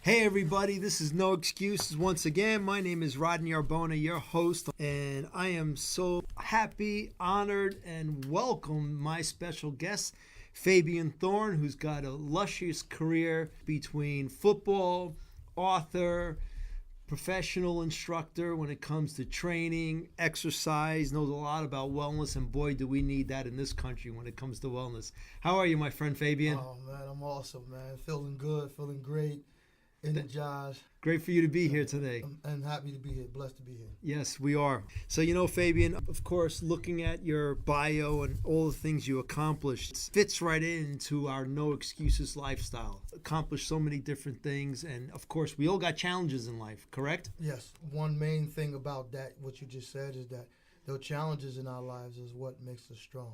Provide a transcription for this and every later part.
Hey everybody, this is No Excuses once again. My name is Rodney Arbona, your host, and I am so happy, honored, and welcome my special guest, Fabian Thorne, who's got a luscious career between football, author, professional instructor when it comes to training, exercise, knows a lot about wellness, and boy, do we need that in this country when it comes to wellness. How are you, my friend Fabian? Oh, man, I'm awesome, man. Feeling good, feeling great, energized. Great for you to be here today. And happy to be here, blessed to be here. Yes, we are. So, Fabian, of course, looking at your bio and all the things you accomplished, it fits right into our no excuses lifestyle. Accomplished so many different things. And, of course, we all got challenges in life, correct? Yes. One main thing about that, what you just said, is that the challenges in our lives is what makes us strong.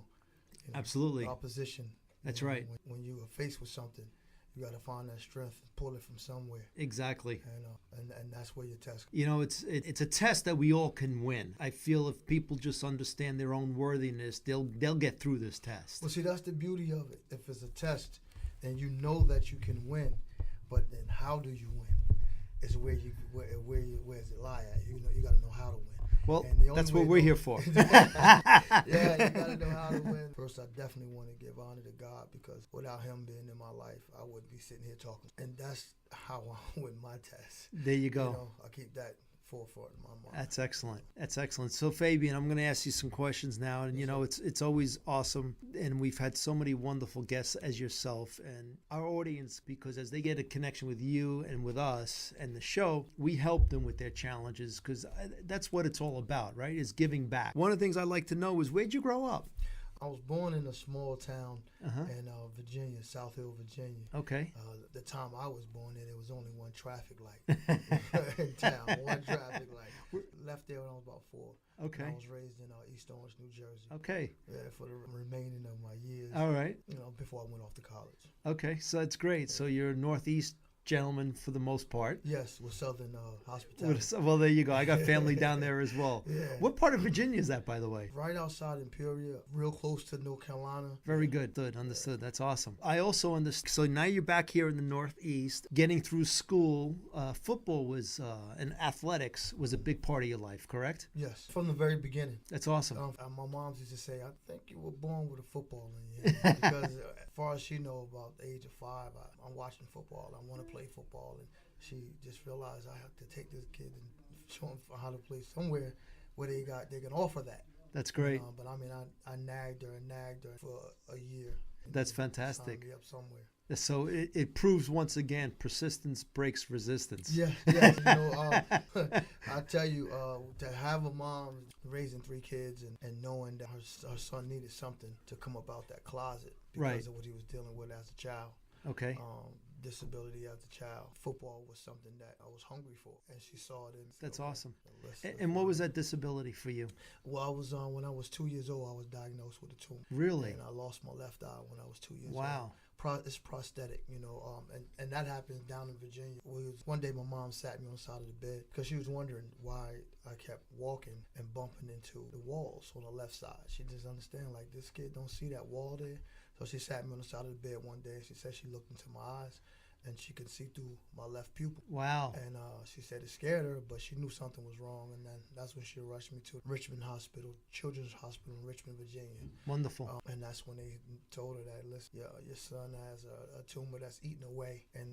Absolutely. Opposition. That's right. When you are faced with something, you got to find that strength and pull it from somewhere. Exactly. And that's where your test. It's a test that we all can win. I feel if people just understand their own worthiness, they'll get through this test. Well, see, that's the beauty of it. If it's a test, then you know that you can win. But then how do you win? Is where's it lie at? You got to know how to win. Well, that's what we're here for. Yeah, you got to know how to win. First, I definitely want to give honor to God, because without him being in my life, I wouldn't be sitting here talking. And that's how I win my test. There you go. I keep that forefront in my mind. That's excellent. That's excellent. So, Fabian, I'm going to ask you some questions now. And, it's always awesome. And we've had so many wonderful guests as yourself and our audience, because as they get a connection with you and with us and the show, we help them with their challenges, because that's what it's all about, right? Is giving back. One of the things I'd like to know is, where'd you grow up? I was born in a small town in Virginia, South Hill, Virginia. Okay. The time I was born in, there was only one traffic light in town. One traffic light. Left there when I was about 4. Okay. I was raised in East Orange, New Jersey. Okay. Yeah, for the remaining of my years. All right. Before I went off to college. Okay, so that's great. So you're a Northeast gentleman for the most part. Yes, with Southern hospitality. Well, there you go. I got family down there as well. Yeah. What part of Virginia is that, by the way? Right outside Imperial, real close to North Carolina. Very good. Good. Understood. That's awesome. I also understand. So now you're back here in the Northeast, getting through school. Football was, and athletics was a big part of your life, correct? Yes, from the very beginning. That's awesome. My mom used to say, I think you were born with a football in you. Because as far as she knows, about the age of 5, I'm watching football. I want to play football. And she just realized I have to take this kid and show him how to play somewhere where they can offer that. That's great. But I mean, I nagged her for a year. That's fantastic. Signed me up somewhere. So it proves once again, persistence breaks resistance. Yeah. I tell you, to have a mom raising 3 kids and knowing that her son needed something to come up out that closet because of what he was dealing with as a child. Okay. Disability as a child. Football was something that I was hungry for, and she saw it. That's awesome. And what was that disability for you? Well, I was when I was 2 years old, I was diagnosed with a tumor. Really? And I lost my left eye when I was 2 years old. Wow. It's prosthetic, and that happens down in Virginia. One day my mom sat me on the side of the bed because she was wondering why I kept walking and bumping into the walls on the left side. She just understand, like, this kid don't see that wall there. So she sat me on the side of the bed one day, and she said she looked into my eyes, and she could see through my left pupil. Wow. And she said it scared her, but she knew something was wrong. And then that's when she rushed me to Richmond Hospital, Children's Hospital in Richmond, Virginia. Wonderful. And that's when they told her that, listen, your son has a tumor that's eating away and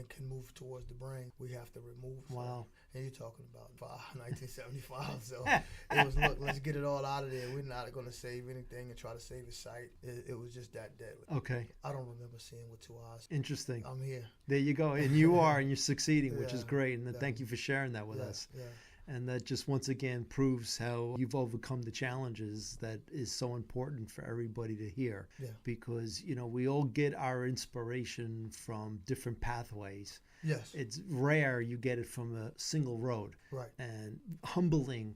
can move towards the brain. We have to remove it. Wow. And you're talking about 1975. So it was, look, let's get it all out of there. We're not going to save anything and try to save his sight. It was just that deadly. Okay. I don't remember seeing with 2 eyes. Interesting. I'm here. There you go. And you are, and you're succeeding, which is great. And thank you for sharing that with us. Yeah. And that just once again proves how you've overcome the challenges that is so important for everybody to hear. Yeah. Because, we all get our inspiration from different pathways. Yes. It's rare you get it from a single road. Right. And humbling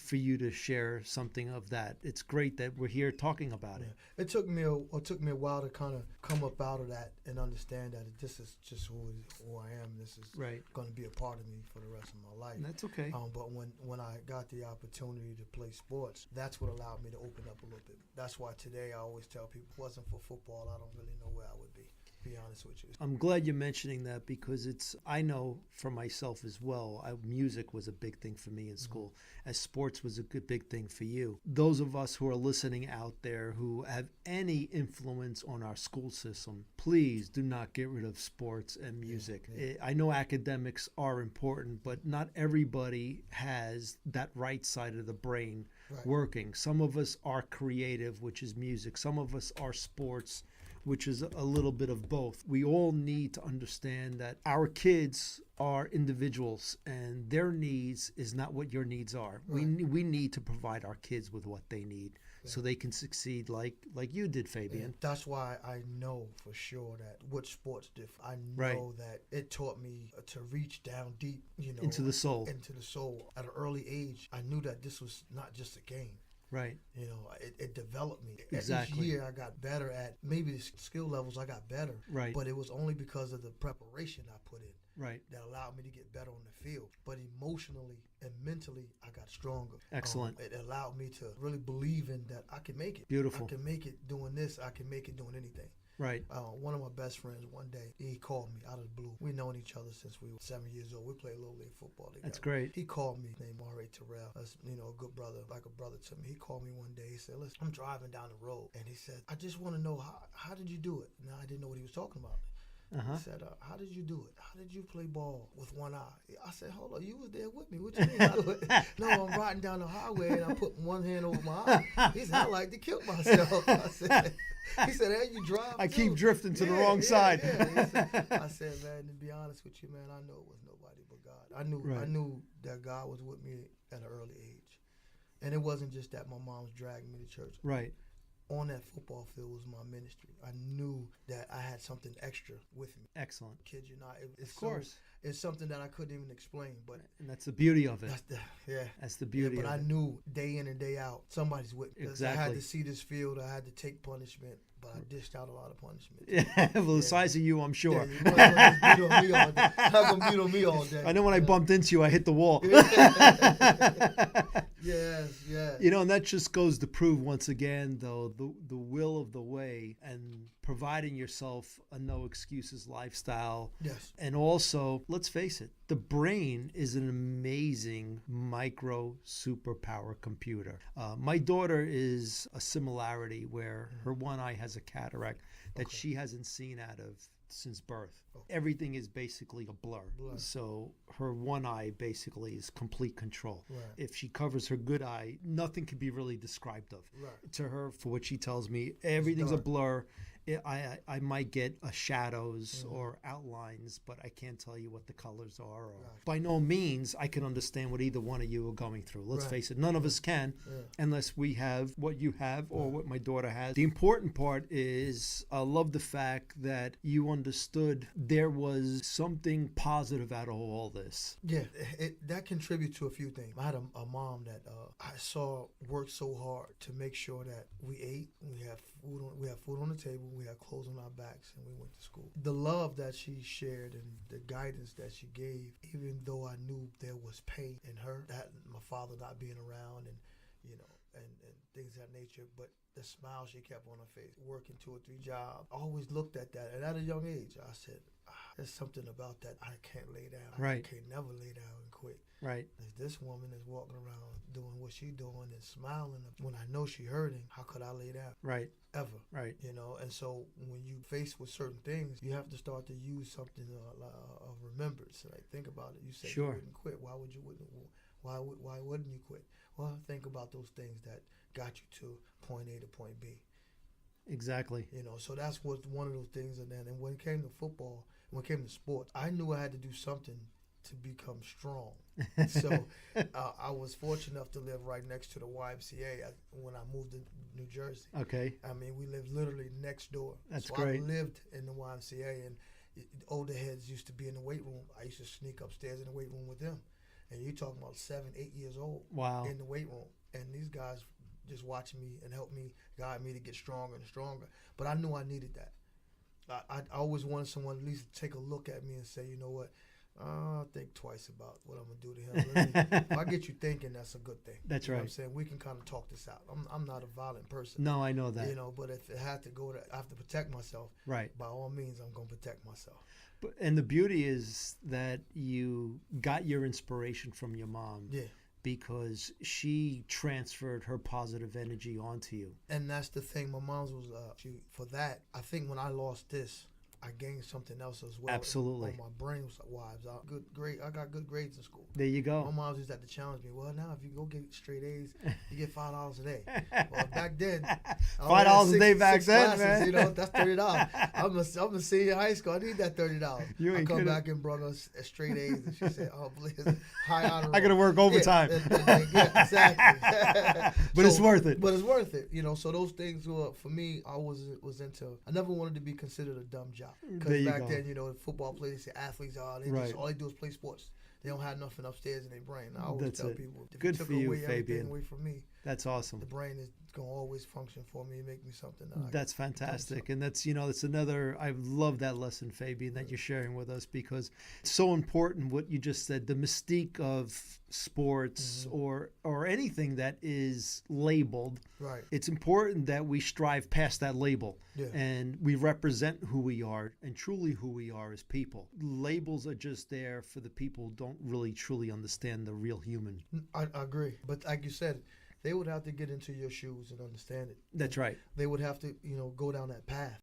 for you to share something of that. It's great that we're here talking about it. It took me a while to kind of come up out of that and understand that this is just who I am. This is going to be a part of me for the rest of my life. And that's okay. But when I got the opportunity to play sports, that's what allowed me to open up a little bit. That's why today I always tell people, if it wasn't for football, I don't really know where I would be. be honest with you. I'm glad you're mentioning that because I know for myself as well, music was a big thing for me in school, as sports was a big thing for you. Those of us who are listening out there who have any influence on our school system, please do not get rid of sports and music. I know academics are important, but not everybody has that right side of the brain working. Some of us are creative, which is music. Some of us are sports, which is a little bit of both. We all need to understand that our kids are individuals and their needs is not what your needs are. We need to provide our kids with what they need so they can succeed like you did, Fabian. That's why I know for sure that what sports did. I know that it taught me to reach down deep, into the soul. Into the soul. At an early age, I knew that this was not just a game. Right. It developed me. Exactly. Each year I got better at maybe the skill levels I got better. Right. But it was only because of the preparation I put in. Right. That allowed me to get better on the field. But emotionally and mentally, I got stronger. Excellent. It allowed me to really believe in that I can make it. Beautiful. I can make it doing this. I can make it doing anything. Right. One of my best friends one day, he called me out of the blue. We've known each other since we were 7 years old. We played Little League football together. That's great. He called me, named Terrell, a good brother, like a brother to me. He called me one day. He said, listen, I'm driving down the road. And he said, I just want to know, how did you do it? Now, I didn't know what he was talking about. He said, how did you do it? How did you play ball with one eye? I said, hold on, you was there with me. What you mean? No, I'm riding down the highway and I put one hand over my eye. He said, I like to kill myself. He said, hey, you drive I too? keep drifting to the wrong side. I said, man, to be honest with you, man, I know it was nobody but God. I knew that God was with me at an early age. And it wasn't just that my mom's dragging me to church. Right. On that football field was my ministry. I knew that I had something extra with me. Excellent. Kid you not, of course. It's something that I couldn't even explain, but and that's the beauty of it. That's the beauty. But of I it. knew day in and day out somebody's with me. Exactly. I had to see this field. I had to take punishment, but I dished out a lot of punishment. Yeah, well, the size of you, I'm sure. Yeah, you're not gonna beat on me all day. I know when I bumped into you, I hit the wall. Yes. And that just goes to prove once again, though, the will of the way and providing yourself a no excuses lifestyle. Yes. And also, let's face it, the brain is an amazing micro superpower computer. My daughter is a similarity where her one eye has a cataract that she hasn't seen out of since birth. Everything is basically a blur. So her one eye basically is complete control. Right. If she covers her good eye, nothing can be really described of. Right. To her, for what she tells me, everything's a blur. I might get shadows or outlines, but I can't tell you what the colors are. By no means I can understand what either one of you are going through. Let's face it, none of us can unless we have what you have or what my daughter has. The important part is I love the fact that you understood there was something positive out of all this. Yeah, that contributes to a few things. I had a mom that I saw work so hard to make sure that we ate, we have food on the table, we had clothes on our backs, and we went to school. The love that she shared and the guidance that she gave, even though I knew there was pain in her, that my father not being around and things of that nature, but the smile she kept on her face, working 2 or 3 jobs, I always looked at that. And at a young age, I said, there's something about that I can't lay down. I can't never lay down and quit. Right. If this woman is walking around doing what she's doing and smiling, when I know she's hurting, how could I lay down? Right. Ever. Right. And so when you faced with certain things, you have to start to use something of remembrance. Like, think about it. You said you wouldn't quit. Why wouldn't you quit? Well, think about those things that got you to point A to point B. Exactly. So that's what one of those things. And when it came to football, when it came to sports, I knew I had to do something to become strong. So I was fortunate enough to live right next to the YMCA when I moved to New Jersey. Okay. I mean, we lived literally next door. That's great. I lived in the YMCA, and older heads used to be in the weight room. I used to sneak upstairs in the weight room with them. And you're talking about 7, 8 years old. Wow. In the weight room. And these guys just watching me and help me, guide me to get stronger and stronger. But I knew I needed that. I always wanted someone at least to take a look at me and say, you know what, Think twice about what I'm gonna do to him. If I get you thinking, that's a good thing. That's you know right. what I'm saying, we can kind of talk this out. I'm not a violent person. No, I know that. You know, but if it had to go, I have to protect myself. Right. By all means, I'm gonna protect myself. And the beauty is that you got your inspiration from your mom. Yeah. Because she transferred her positive energy onto you. And that's the thing. My mom's was for that. I think when I lost this, I gained something else as well. Absolutely. On my brain was wives. I got good grades in school. There you go. My mom used to have to challenge me. Well, now if you go get straight A's, you get $5 a day. Well, back then, $5 a day back then, classes, man. You know, that's $30. I'm a senior in high school. I need that $30. You ain't I come kidding. back and brought us a straight A's, and she said, "Oh, please, high honor." I got to work overtime. Yeah, exactly. But it's worth it. But it's worth it, you know. So those things were, for me, I was into. I never wanted to be considered a dumb job. Because back then, you know, football players, say athletes are, all they do is play sports. They don't have nothing upstairs in their brain. I always tell people, if Good you took for you, away everything Fabian. away from me, That's awesome. the brain is going to always function for me and make me something. That's fantastic. And that's, that's another, I love that lesson, Fabian, that you're sharing with us, because it's so important what you just said, the mystique of sports or anything that is labeled. Right. It's important that we strive past that label. Yeah. And we represent who we are and truly who we are as people. Labels are just there for the people who don't really truly understand the real human. I agree. But like you said, they would have to get into your shoes and understand it. That's right. They would have to, go down that path.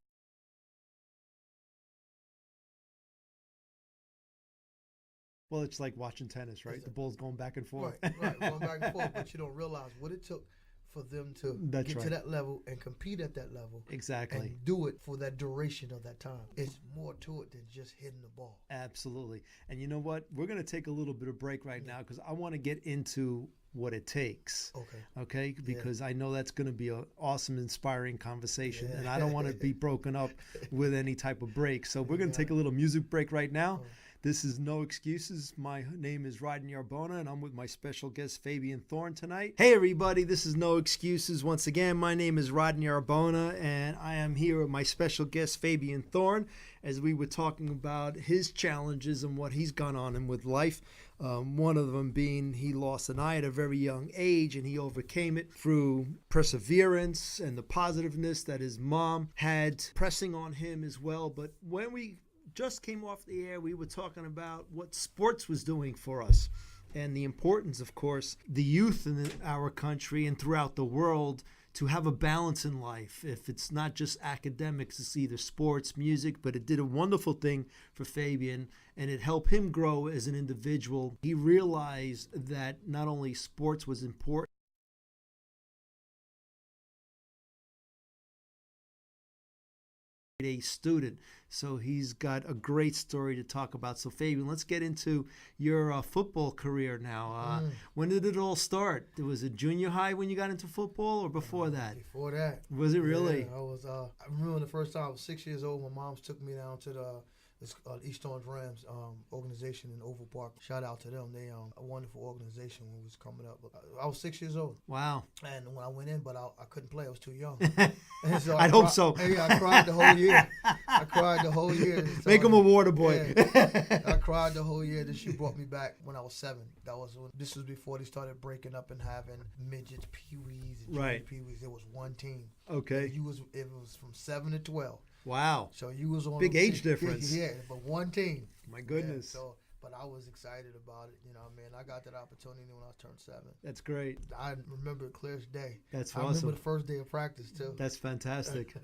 Well, it's like watching tennis, right? The ball's going back and forth. Right, going back and forth. But you don't realize what it took for them to get to that level and compete at that level. Exactly. And do it for that duration of that time. It's more to it than just hitting the ball. Absolutely. And you know what? We're going to take a little bit of break right now because I want to get into what it takes. Okay? Because I know that's going to be an awesome, inspiring conversation. And I don't want to be broken up with any type of break. So we're going to take a little music break right now. This is No Excuses. My name is Rodney Arbona, and I'm with my special guest, Fabian Thorne, tonight. Hey, everybody. This is No Excuses. Once again, my name is Rodney Arbona, and I am here with my special guest, Fabian Thorne, as we were talking about his challenges and what he's gone on in with life. One of them being he lost an eye at a very young age, and he overcame it through perseverance and the positiveness that his mom had pressing on him as well. But when we just came off the air, we were talking about what sports was doing for us and the importance, of course, the youth in our country and throughout the world to have a balance in life. If it's not just academics, it's either sports, music, but it did a wonderful thing for Fabian and it helped him grow as an individual. He realized that not only sports was important, a student. So he's got a great story to talk about. So Fabian, let's get into your football career now. When did it all start? Was it junior high when you got into football or before that? Before that. Was it really? Yeah, I remember the first time I was 6 years old, my mom took me down to the East Orange Rams organization in Oval Park. Shout out to them. They a wonderful organization when we was coming up. I was 6 years old. Wow. And when I went in, but I couldn't play. I was too young. And so I'd hope so. Yeah, I cried the whole year. So make him a water boy. Yeah. I cried the whole year. Then she brought me back when I was 7. This was before they started breaking up and having midgets, peewees, and junior peewees. There was one team. Okay. It was from 7 to 12. Wow. So you was on big age difference. Yeah, but one team. My goodness. Yeah, but I was excited about it. I got that opportunity when I turned 7. That's great. I remember it clear as day. That's I awesome. remember the first day of practice too. That's fantastic.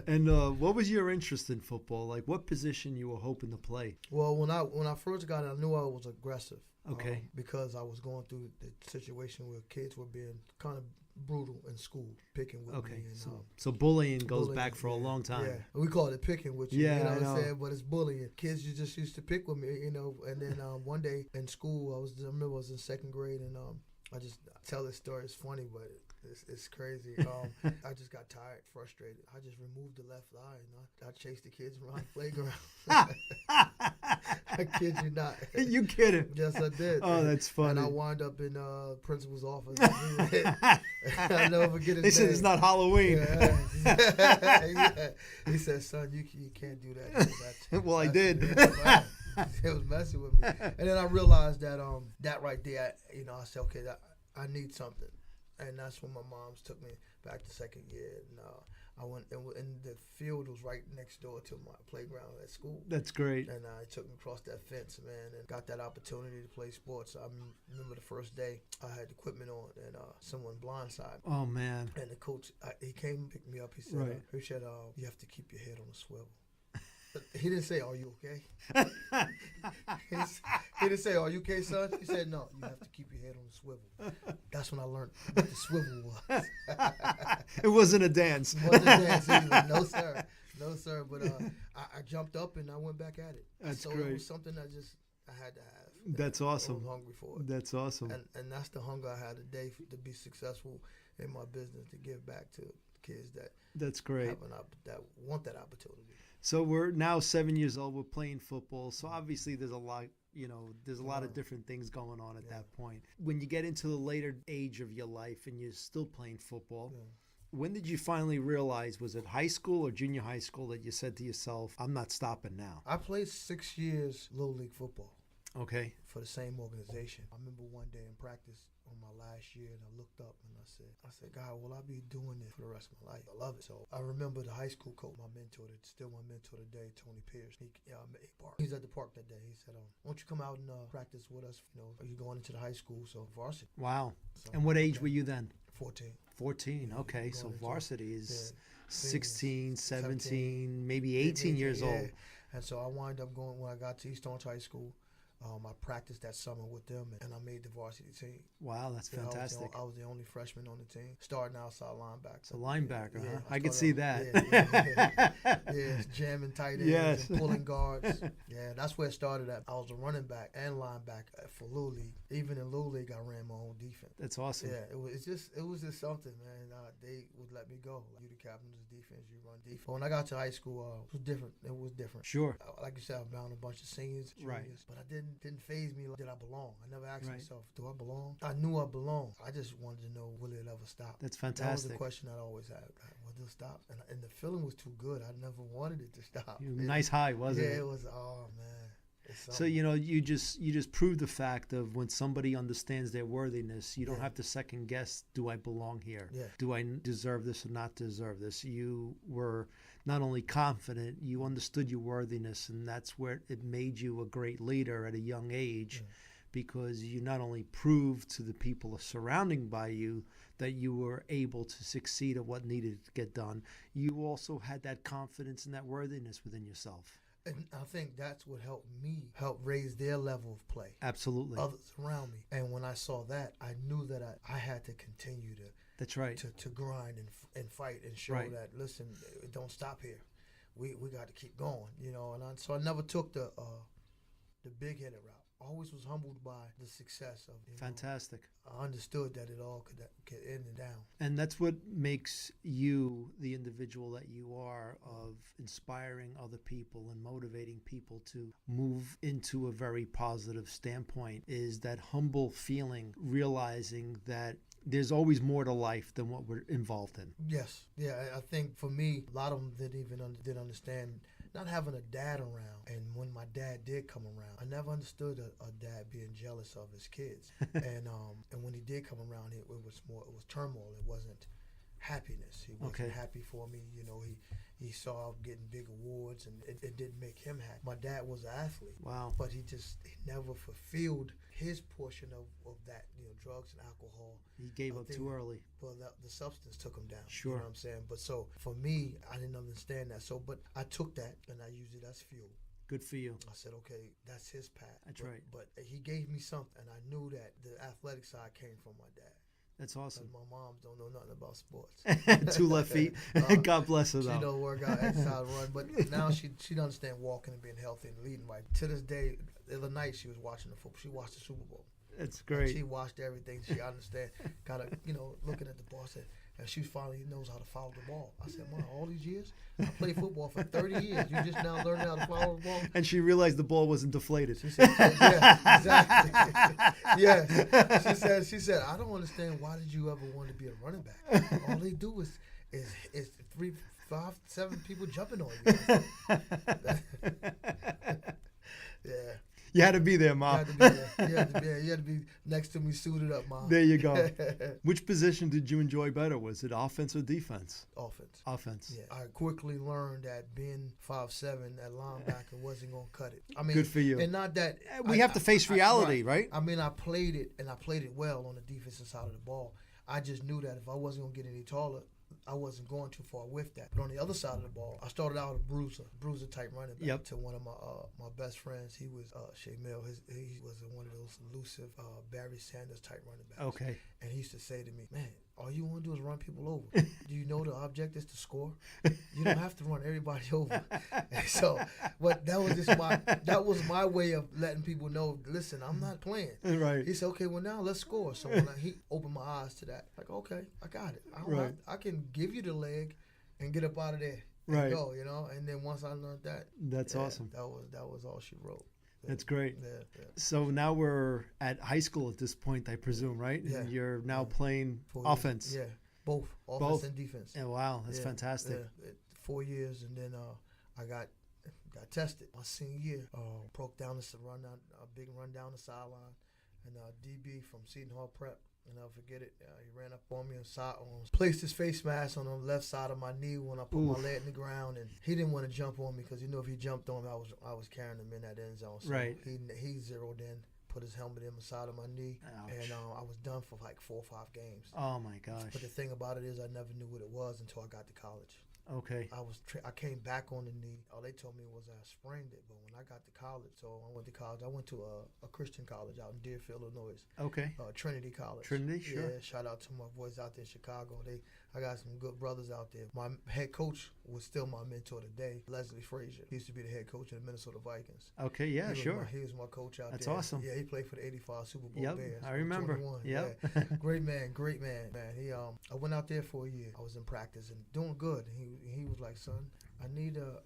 And what was your interest in football? Like what position you were hoping to play? Well, when I first got it, I knew I was aggressive. Okay. Because I was going through the situation where kids were being kind of brutal in school, picking with me. And, so bullying goes back for a long time. Yeah, we call it picking with you. Yeah, you know I what know. I'm saying? But it's bullying. Kids just used to pick with me, And then one day in school, I remember I was in 2nd grade, and I tell this story. It's funny, but it's crazy. I just got tired, frustrated. I just removed the left eye, and I chased the kids around the playground. I kid you not. You kidding? Yes, I did. Oh, that's funny. And I wound up in principal's office. I'll never forget his They said name. it's not Halloween. Yeah. He said, "Son, you can't do that." Well, I did. It was messing with me. And then I realized that that right there, I said, okay, I need something. And that's when my mom's took me back to second year. And I went, and the field was right next door to my playground at school. That's great. And I took me across that fence, man, and got that opportunity to play sports. I remember the first day I had equipment on, and someone blindsided me. Oh, man. And the coach, he came and picked me up. He said, Right. You have to keep your head on a swivel. He didn't say, are you okay? He didn't say, are you okay, son? He said, no, you have to keep your head on the swivel. That's when I learned what the swivel was. It wasn't a dance. It wasn't a dance either. No, sir. No, sir. But I jumped up and I went back at it. That's so great. It was something I had to have. That's awesome. I was hungry for it. That's awesome. And that's the hunger I had today to be successful in my business, to give back to kids that That's great. that want that opportunity. So we're now 7 years old. We're playing football. So obviously there's a lot, there's a lot of different things going on at that point. When you get into the later age of your life and you're still playing football, when did you finally realize, was it high school or junior high school, that you said to yourself, I'm not stopping now? I played 6 years Little League football. Okay. For the same organization. I remember one day in practice on my last year, and I looked up and I said, God, will I be doing this for the rest of my life? I love it. So I remember the high school coach, my mentor, that's still my mentor today, Tony Pierce. He's at the park that day. He said, why don't you come out and practice with us? Are you going into the high school? So varsity. Wow. So, and what age were you then? 14. 14. Okay. So varsity is 16, 17, 17, maybe 18 years old. And so I wound up going, when I got to East Orange High School, I practiced that summer with them, and I made the varsity team. Wow, that's fantastic. I was the only freshman on the team, starting outside linebacker. So linebacker, yeah, huh? I could see that. Yeah, jamming tight ends Yes. and pulling guards. Yeah, that's where it started at. I was a running back and linebacker for Little League. Even in Little League, I ran my own defense. That's awesome. Yeah, it was just something, man. They would let me go. Like, you the captain of the defense, you run defense. When I got to high school, it was different. It was different. Sure. Like you said, I found a bunch of seniors, juniors, Right. but I didn't faze me. Like, did I belong? I never asked Right. myself, do I belong? I knew I belonged. I just wanted to know, will it ever stop? That's That was fantastic. the question I always had. Will it stop? And the feeling was too good. I never wanted it to stop. Nice high, wasn't it? Yeah, it was. Oh man. So you just proved the fact of when somebody understands their worthiness, you don't have to second guess, do I belong here? Yeah. Do I deserve this or not deserve this? You were not only confident, you understood your worthiness, and that's where it made you a great leader at a young age, because you not only proved to the people surrounding by you that you were able to succeed at what needed to get done, you also had that confidence and that worthiness within yourself. And I think that's what helped me help raise their level of play. Absolutely. Others around me. And when I saw that, I knew that I had to continue to. That's right. To grind and fight and show that, listen, don't stop here. We got to keep going, so I never took the big headed route. Always was humbled by the success of it. Fantastic. I understood that it all could end and down. And that's what makes you the individual that you are, of inspiring other people and motivating people to move into a very positive standpoint, is that humble feeling, realizing that there's always more to life than what we're involved in. Yes. Yeah, I think for me, a lot of them didn't understand not having a dad around. And when my dad did come around, I never understood a dad being jealous of his kids. and when he did come around, it was turmoil. It wasn't happiness. He wasn't happy for me. He saw getting big awards, and it didn't make him happy. My dad was an athlete. Wow. But he never fulfilled his portion of that, drugs and alcohol. He gave up too early. Well, the substance took him down. Sure. You know what I'm saying? But so for me, I didn't understand that. But I took that and I used it as fuel. Good for you. I said, okay, that's his path. That's right. But he gave me something, and I knew that the athletic side came from my dad. That's awesome. My mom don't know nothing about sports. 2 left feet. God bless her, though. She don't work out, exercise, run. But now she understand walking and being healthy and leading right. To this day, the other night she was watching the football. She watched the Super Bowl. It's great. She watched everything. She understand. Kind of, looking at the ball. Said, and she finally knows how to follow the ball. I said, Mom, all these years? I played football for 30 years. You just now learning how to follow the ball? And she realized the ball wasn't deflated. She said, yeah, exactly. Yes. She said, I don't understand, why did you ever want to be a running back? All they do is 3, 5, 7 people jumping on you. Yeah. You had to be there, You Mom. had to be there. You had to be next to me, suited up, Mom. There you go. Which position did you enjoy better? Was it offense or defense? Offense. Offense. Yeah. I quickly learned that being 5'7" at linebacker wasn't going to cut it. I mean, Good for you. And not that We have to face reality, right? I mean, I played it, and I played it well on the defensive side of the ball. I just knew that if I wasn't going to get any taller, I wasn't going too far with that. But on the other side of the ball, I started out a bruiser type running back to one of my best friends. He was Shea Mill. He was one of those elusive Barry Sanders type running backs. Okay. And he used to say to me, man, all you want to do is run people over. Do you know the object is to score? You don't have to run everybody over. And so, but that was my way of letting people know, listen, I'm not playing. Right. He said, okay, well now let's score. So when he opened my eyes to that, like, okay, I got it. I can give you the leg and get up out of there and go, you know. And then once I learned that, that's awesome. That was all she wrote. That's great. Yeah. So now we're at high school at this point, I presume, right? Yeah. And you're now playing 4 offense. years. Yeah, both offense and defense. Yeah, wow, that's fantastic. Yeah. 4 years, and then I got tested my senior year. Broke down a big run down the sideline, and DB from Seton Hall Prep. And I'll forget it. He ran up on me and placed his face mask on the left side of my knee when I put my leg in the ground. And he didn't want to jump on me because if he jumped on me, I was carrying him in that end zone. So he zeroed in, put his helmet in the side of my knee, and I was done for like 4 or 5 games. Oh my gosh! But the thing about it is, I never knew what it was until I got to college. Okay. I came back on the knee. All they told me was I sprained it. But when I got to college, I went to a Christian college out in Deerfield, Illinois. Okay. Trinity College. Trinity, sure. Yeah, shout out to my boys out there in Chicago. I got some good brothers out there. My head coach was still my mentor today, Leslie Frazier. He used to be the head coach of the Minnesota Vikings. Okay, yeah, sure. He was my coach out there. That's awesome. Yeah, he played for the '85 Super Bowl Bears. I remember. 21. Yep. Yeah. Great man. Man, I went out there for a year. I was in practice and doing good. He was like, son, I need to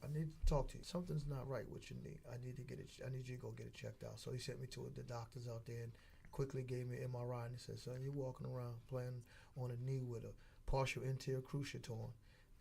talk to you. Something's not right with your knee. I need you to go get it checked out. So he sent me to the doctors out there and quickly gave me an MRI, and he said, son, you're walking around playing on a knee with a partial anterior cruciate torn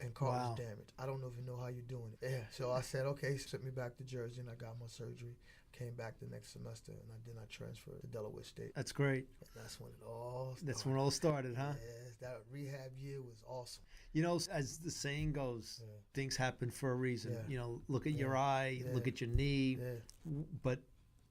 and cartilage damage. I don't even know how you're doing it. Yeah. So I said, okay. He sent me back to Jersey, and I got my surgery. Came back the next semester, and I transferred to Delaware State. That's great. And that's when it all started. That's when it all started, huh? Yes, that rehab year was awesome. You know, as the saying goes, things happen for a reason. Yeah. You know, look at your eye, look at your knee, but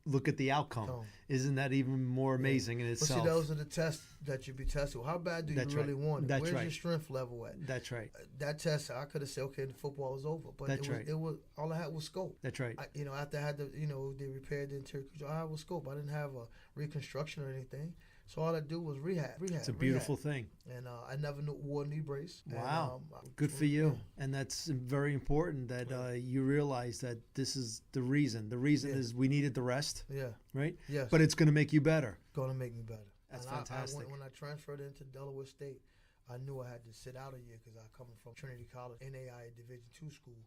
look at the outcome. Isn't that even more amazing in itself? Well, see, those are the tests that you be tested. How bad do you really want it? Where's your strength level at? That's right. That test, I could have said, okay, the football is over. But it was all I had was scope. That's right. After I had they repaired the interior, I had was scope. I didn't have a reconstruction or anything. So all I do was rehab. It's a beautiful thing. And I never wore a knee brace. Wow. Good for you. Yeah. And that's very important that you realize that this is the reason. The reason is we needed the rest. Yeah. Right? Yes. But it's going to make you better. Going to make me better. That's fantastic. When I transferred into Delaware State, I knew I had to sit out a year because I coming from Trinity College, NAIA Division II school,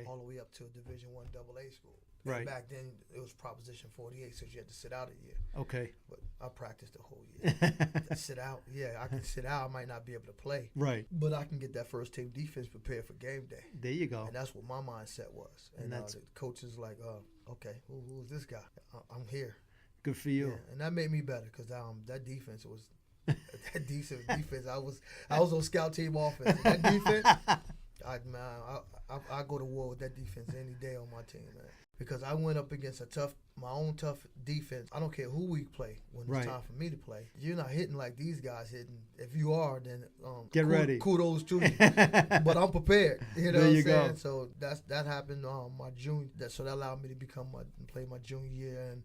all the way up to a Division I AA school. Right. And back then, it was Proposition 48, so you had to sit out a year. Okay. But I practiced the whole year. Sit out. Yeah, I can sit out. I might not be able to play. Right. But I can get that first team defense prepared for game day. There you go. And that's what my mindset was. And that's the coach is like, okay, who is this guy? I'm here. Good for you. Yeah, and that made me better because that defense was that decent defense. I was on scout team offense. That defense, I go to war with that defense any day on my team, man. Because I went up against my own tough defense. I don't care who we play when it's time for me to play. You're not hitting like these guys hitting. If you are, then get ready. Kudos to you. But I'm prepared. You know there what you I'm saying? Go. So that happened my junior. So that allowed me to play my junior year. And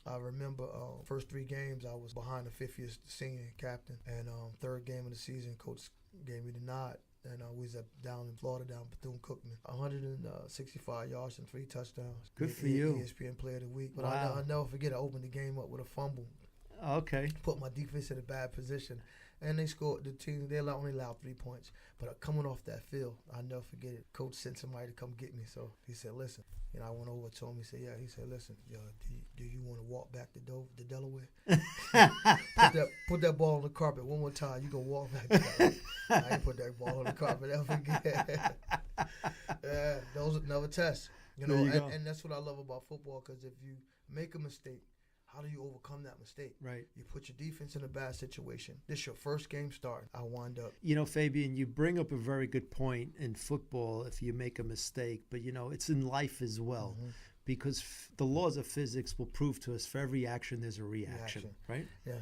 I remember first 3 games I was behind the 5th-year senior captain. And third game of the season, coach gave me the nod. And we was down in Florida, down Bethune-Cookman. 165 yards and 3 touchdowns. Good for you. ESPN Player of the Week. But wow. I'll never forget, I opened the game up with a fumble. Okay. Put my defense in a bad position. And they scored. The team, they only allowed 3 points. But coming off that field, I'll never forget it. Coach sent somebody to come get me. So he said, listen. And I went over to him. He said, yeah. He said, listen, do you want to walk back to Delaware? put that ball on the carpet one more time. You go walk back to Delaware. I ain't put that ball on the carpet ever again. Those are another test. And that's what I love about football, because if you make a mistake. How do you overcome that mistake? Right. You put your defense in a bad situation. This your first game starting. I wind up. Fabian, you bring up a very good point in football if you make a mistake, but, it's in life as well. Mm-hmm. Because the laws of physics will prove to us for every action there's a reaction. Right? Yeah.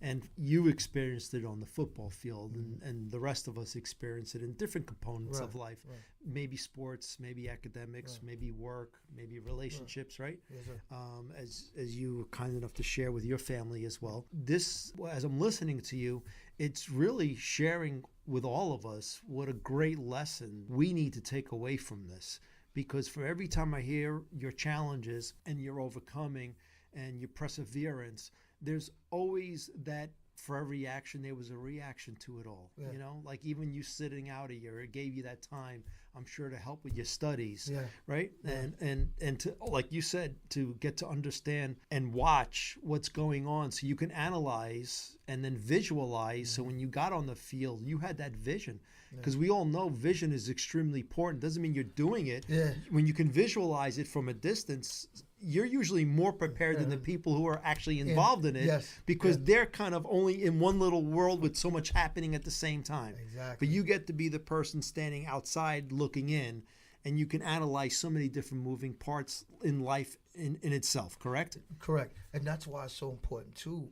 And you experienced it on the football field, and the rest of us experience it in different components of life. Right. Maybe sports, maybe academics, maybe work, maybe relationships, right? Yes, sir. As you were kind enough to share with your family as well. This, as I'm listening to you, it's really sharing with all of us what a great lesson we need to take away from this. Because for every time I hear your challenges and your overcoming and your perseverance, there's always that for every action, there was a reaction to it all. Yeah. Like even you sitting out a year, it gave you that time, I'm sure, to help with your studies. Yeah. Right? Yeah. And to, like you said, to get to understand and watch what's going on so you can analyze and then visualize. So when you got on the field, you had that vision. Because we all know vision is extremely important. Doesn't mean you're doing it. Yeah. When you can visualize it from a distance, you're usually more prepared than the people who are actually involved in it. Yes. Because they're kind of only in one little world with so much happening at the same time. Exactly. But you get to be the person standing outside looking in, and you can analyze so many different moving parts in life in itself, correct? Correct. And that's why it's so important to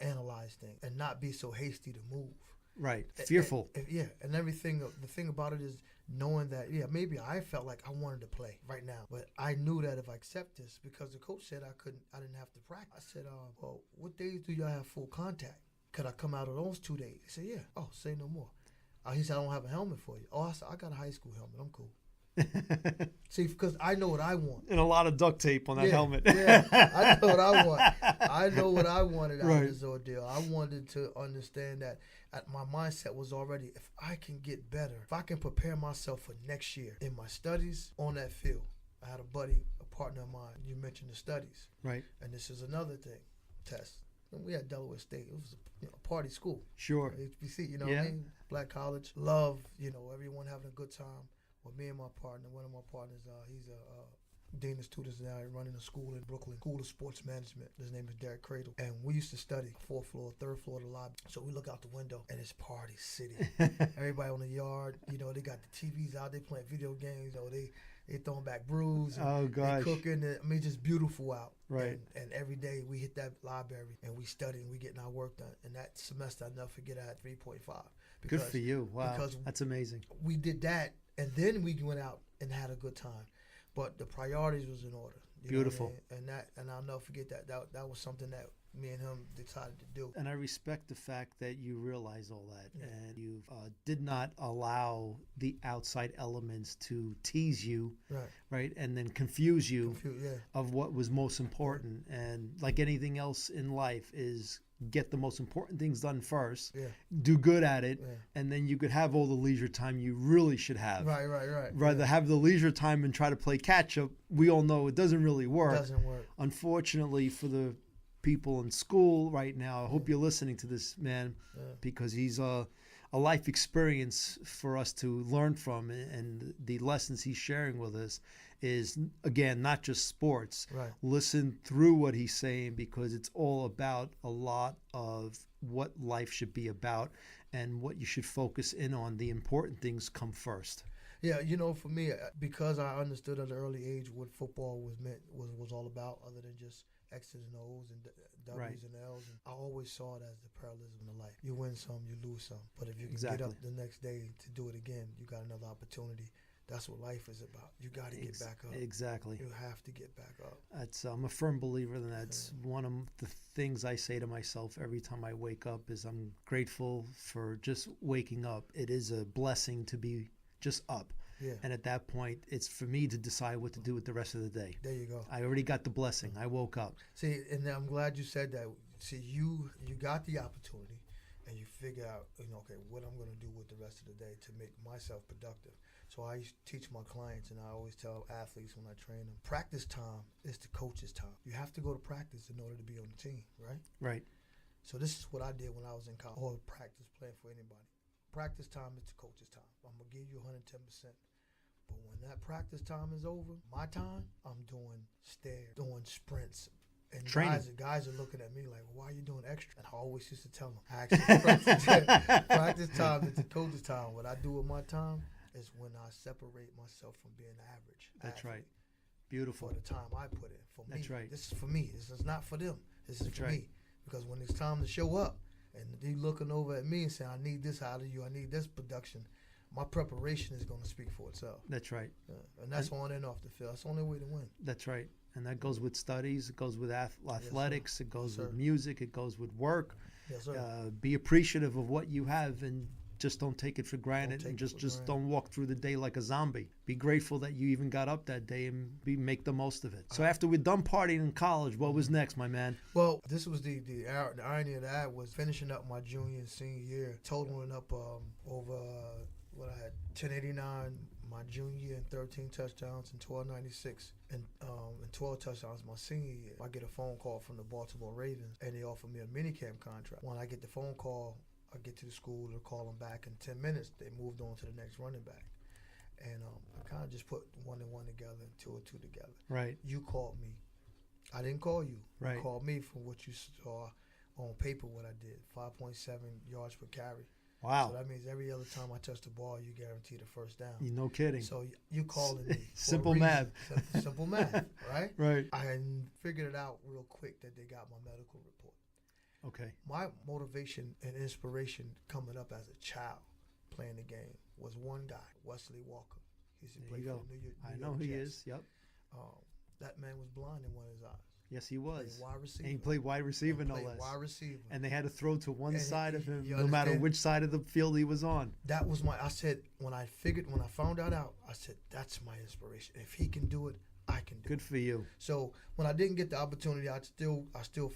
analyze things and not be so hasty to move. Right. Fearful. And everything. The thing about it is knowing that, maybe I felt like I wanted to play right now, but I knew that if I accept this, because the coach said I didn't have to practice. I said, well, what days do y'all have full contact? Could I come out of those 2 days? He said, yeah. Oh, say no more. He said, I don't have a helmet for you. Oh, I said, I got a high school helmet. I'm cool. See, because I know what I want. And a lot of duct tape on that helmet. I know what I want. I know what I wanted out of this ordeal. I wanted to understand that my mindset was already, if I can get better, if I can prepare myself for next year in my studies on that field. I had a partner of mine, you mentioned the studies. Right. And this is another thing, test. And we had Delaware State. It was a party school. Sure. HBC, what I mean? Black college. Love, everyone having a good time. Well, me and my partner, one of my partners, he's a dean of students now, running a school in Brooklyn, School of Sports Management. His name is Derek Cradle. And we used to study 4th floor, 3rd floor of the lobby. So we look out the window, and it's party city. Everybody on the yard, they got the TVs out, they playing video games, they throwing back brews. And they cooking. Just beautiful out. Right. And every day we hit that library, and we study, and we getting our work done. And that semester, I'll never forget, I had 3.5. Good for you. Wow. Because that's amazing. We did that. And then we went out and had a good time, but the priorities was in order. Beautiful. And I'll never forget that. That was something that me and him decided to do. And I respect the fact that you realize all that, and you did not allow the outside elements to tease you, right, and then confuse you of what was most important. And like anything else in life, is get the most important things done first, do good at it, and then you could have all the leisure time you really should have. Right. Rather have the leisure time and try to play catch up. We all know it doesn't really work. It doesn't work. Unfortunately for the people in school right now, I hope you're listening to this man, because he's a life experience for us to learn from, and the lessons he's sharing with us is, again, not just sports. Right. Listen through what he's saying, because it's all about a lot of what life should be about and what you should focus in on. The important things come first. Yeah, for me, because I understood at an early age what football was all about, other than just X's and O's and W's and L's. And I always saw it as the parallelism of life. You win some, you lose some. But if you can get up the next day to do it again, you got another opportunity. That's what life is about. You got to get back up. Exactly. You have to get back up. I'm a firm believer in that. That's one of the things I say to myself every time I wake up, is I'm grateful for just waking up. It is a blessing to be just up. Yeah. And at that point, it's for me to decide what to do with the rest of the day. There you go. I already got the blessing. I woke up. See, and I'm glad you said that. See, you got the opportunity, and you figure out, okay, what I'm going to do with the rest of the day to make myself productive. So I used to teach my clients, and I always tell athletes when I train them, practice time is the coach's time. You have to go to practice in order to be on the team, right? Right. So this is what I did when I was in college, or practice playing for anybody. Practice time is the coach's time. I'm going to give you 110%. But when that practice time is over, my time, I'm doing stairs, doing sprints. And Training. guys are looking at me like, well, why are you doing extra? And I always used to tell them, actually, practice time is the coach's time. What I do with my time is when I separate myself from being average. That's athlete. right. Beautiful. For the time I put in. For me. That's right. This is for me. This is not for them. This is That's for right. me. Because when it's time to show up and they looking over at me and saying, I need this out of you, I need this production, my preparation is going to speak for itself. That's right. And that's on and off the field. That's the only way to win. That's right. And that goes with studies. It goes with athletics. Yes, it goes yes, with music. It goes with work. Yes, sir. Be appreciative of what you have and just don't take it for granted. And just don't walk through the day like a zombie. Be grateful that you even got up that day and make the most of it. So after we're done partying in college, what was next, my man? Well, this was the irony of that was finishing up my junior and senior year, totaling up over what I had 1089 my junior year and 13 touchdowns and 1296 and 12 touchdowns my senior year. I get a phone call from the Baltimore Ravens and they offer me a minicamp contract. When I get the phone call, I get to the school, they'll call them back in 10 minutes. They moved on to the next running back. And I kind of just put one and one together and two and two together. Right. You called me. I didn't call you. Right. You called me from what you saw on paper what I did, 5.7 yards per carry. Wow. So that means every other time I touch the ball, you guarantee the first down. You're no kidding. So you calling me. Simple math. Simple math, right? Right. I figured it out real quick that they got my medical report. Okay. My motivation and inspiration coming up as a child playing the game was one guy, Wesley Walker. He used to play for the New York I know who he Jets. is. Yep. That man was blind in one of his eyes. Yes, he was. Wide receiver. And he played wide receiver, no less. Wide receiver. And they had to throw to one side of him, you no matter understand? which side of the field he was on. That was I said, when I found that out, I said, that's my inspiration. If he can do it, I can do it. Good for you. So when I didn't get the opportunity, I still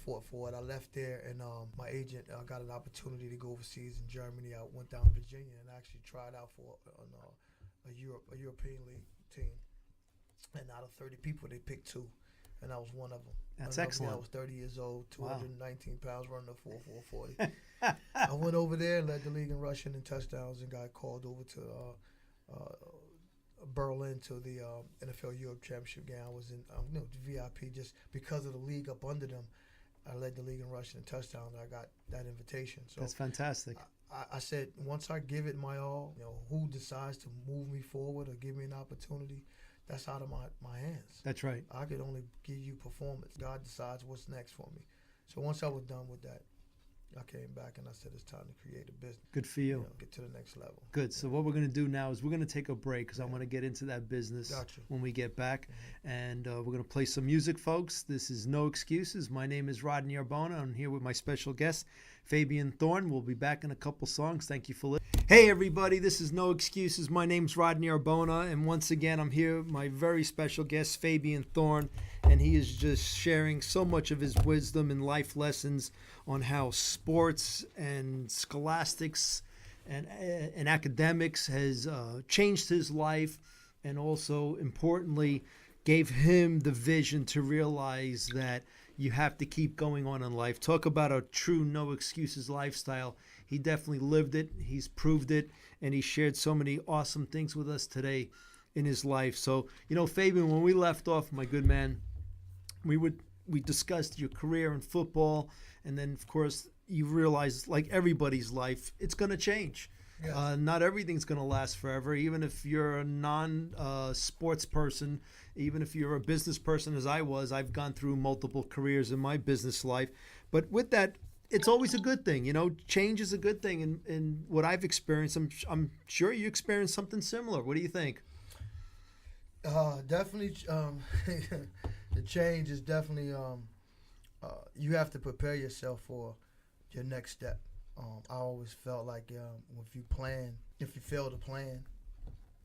fought for it. I left there, and my agent got an opportunity to go overseas in Germany. I went down to Virginia and actually tried out for a European League team. And out of 30 people, they picked 2. And I was one of them. That's excellent. I was 30 years old, 219 pounds, running a 4.40. I went over there, led the league in rushing and touchdowns, and got called over to Berlin to the NFL Europe Championship game. I was in VIP just because of the league up under them. I led the league in rushing and touchdowns. I got that invitation. So that's fantastic. I said, once I give it my all, who decides to move me forward or give me an opportunity, that's out of my hands. That's right. I could only give you performance. God decides what's next for me. So once I was done with that, I came back and I said, it's time to create a business. Good for you. Get to the next level. Good. So what we're going to do now is we're going to take a break because I want to get into that business when we get back. And we're going to play some music, folks. This is No Excuses. My name is Rodney Arbona. I'm here with my special guest, Fabian Thorne. We'll be back in a couple songs. Thank you for listening. Hey, everybody. This is No Excuses. My name's Rodney Arbona. And once again, I'm here with my very special guest, Fabian Thorne. And he is just sharing so much of his wisdom and life lessons on how sports and scholastics and academics has changed his life, and also, importantly, gave him the vision to realize that you have to keep going on in life. Talk about a true no excuses lifestyle. He definitely lived it. He's proved it, and he shared so many awesome things with us today in his life. So, Fabian, when we left off, my good man, we discussed your career in football, and then, of course, you realize, like everybody's life, it's going to change. Yes. Not everything's going to last forever. Even if you're a non-sports person, even if you're a business person as I was, I've gone through multiple careers in my business life. But with that, it's always a good thing. Change is a good thing. And what I've experienced, I'm sure you experienced something similar. What do you think? Definitely, the change is definitely, you have to prepare yourself for your next step. I always felt like if you fail to plan,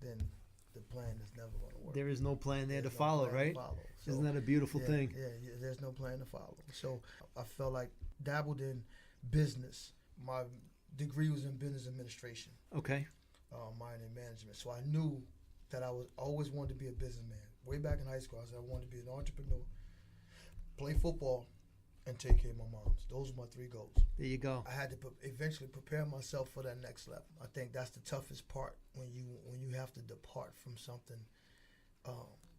then the plan is never going to work. There is no plan there to follow, right? So, isn't that a beautiful thing? Yeah, there's no plan to follow. So I felt like dabbled in business. My degree was in business administration. Okay. Minor in management. So I knew that I always wanted to be a businessman. Way back in high school, I said I wanted to be an entrepreneur, play football, and take care of my moms. Those were my 3 goals. There you go. I had to eventually prepare myself for that next level. I think that's the toughest part when you have to depart from something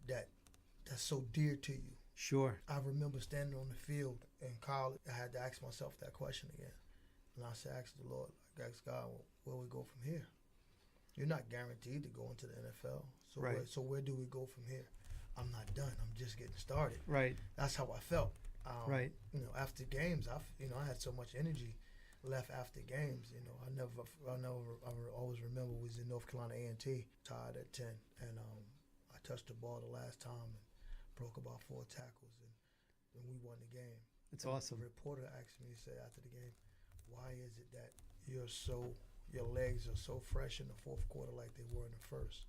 that's so dear to you. Sure. I remember standing on the field in college. I had to ask myself that question again, and I said, "Ask the Lord, like, ask God, where we go from here? You're not guaranteed to go into the NFL, so right. Where do we go from here? I'm not done. I'm just getting started." Right. That's how I felt. Right. After games, I had so much energy left after games. I always remember we was in North Carolina A&T, tied at 10, and I touched the ball the last time and broke about 4 tackles, and we won the game. It's awesome. The reporter asked me, he said after the game, "Why is it that your legs are so fresh in the fourth quarter like they were in the first?"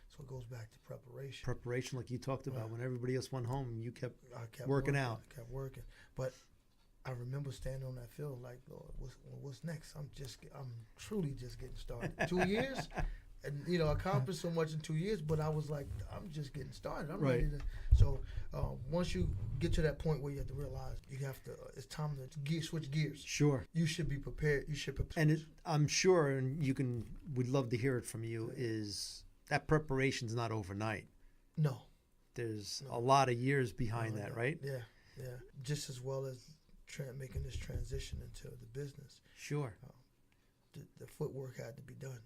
So it goes back to preparation. Preparation, like you talked about. When everybody else went home, you kept working working out. I kept working. But I remember standing on that field like, "Lord, what's next? I'm truly just getting started." 2 years, and accomplished so much in 2 years. But I was like, I'm just getting started. I'm ready to. So once you get to that point where you have to realize it's time to switch gears. Sure. You should be prepared. You should prepare. And I'm sure, and we'd love to hear it from you. Is that preparation's not overnight? No. There's a lot of years behind that, right? Yeah. Just as well as making this transition into the business. Sure. The footwork had to be done.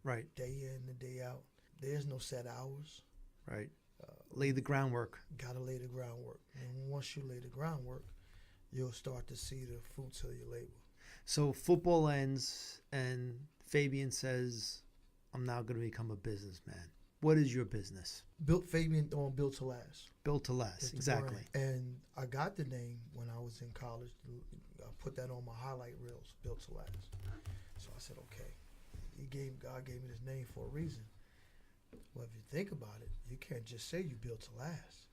Right. Day in and day out. There's no set hours. Right. Lay the groundwork. Got to lay the groundwork. And once you lay the groundwork, you'll start to see the fruits of your labor. So football ends, and Fabian says, "I'm now going to become a businessman." What is your business? Fabian Thorne, built to last. Built to last, exactly. And I got the name when I was in college. I put that on my highlight reels, built to last. So I said, okay, God gave me this name for a reason. Well, if you think about it, you can't just say you built to last.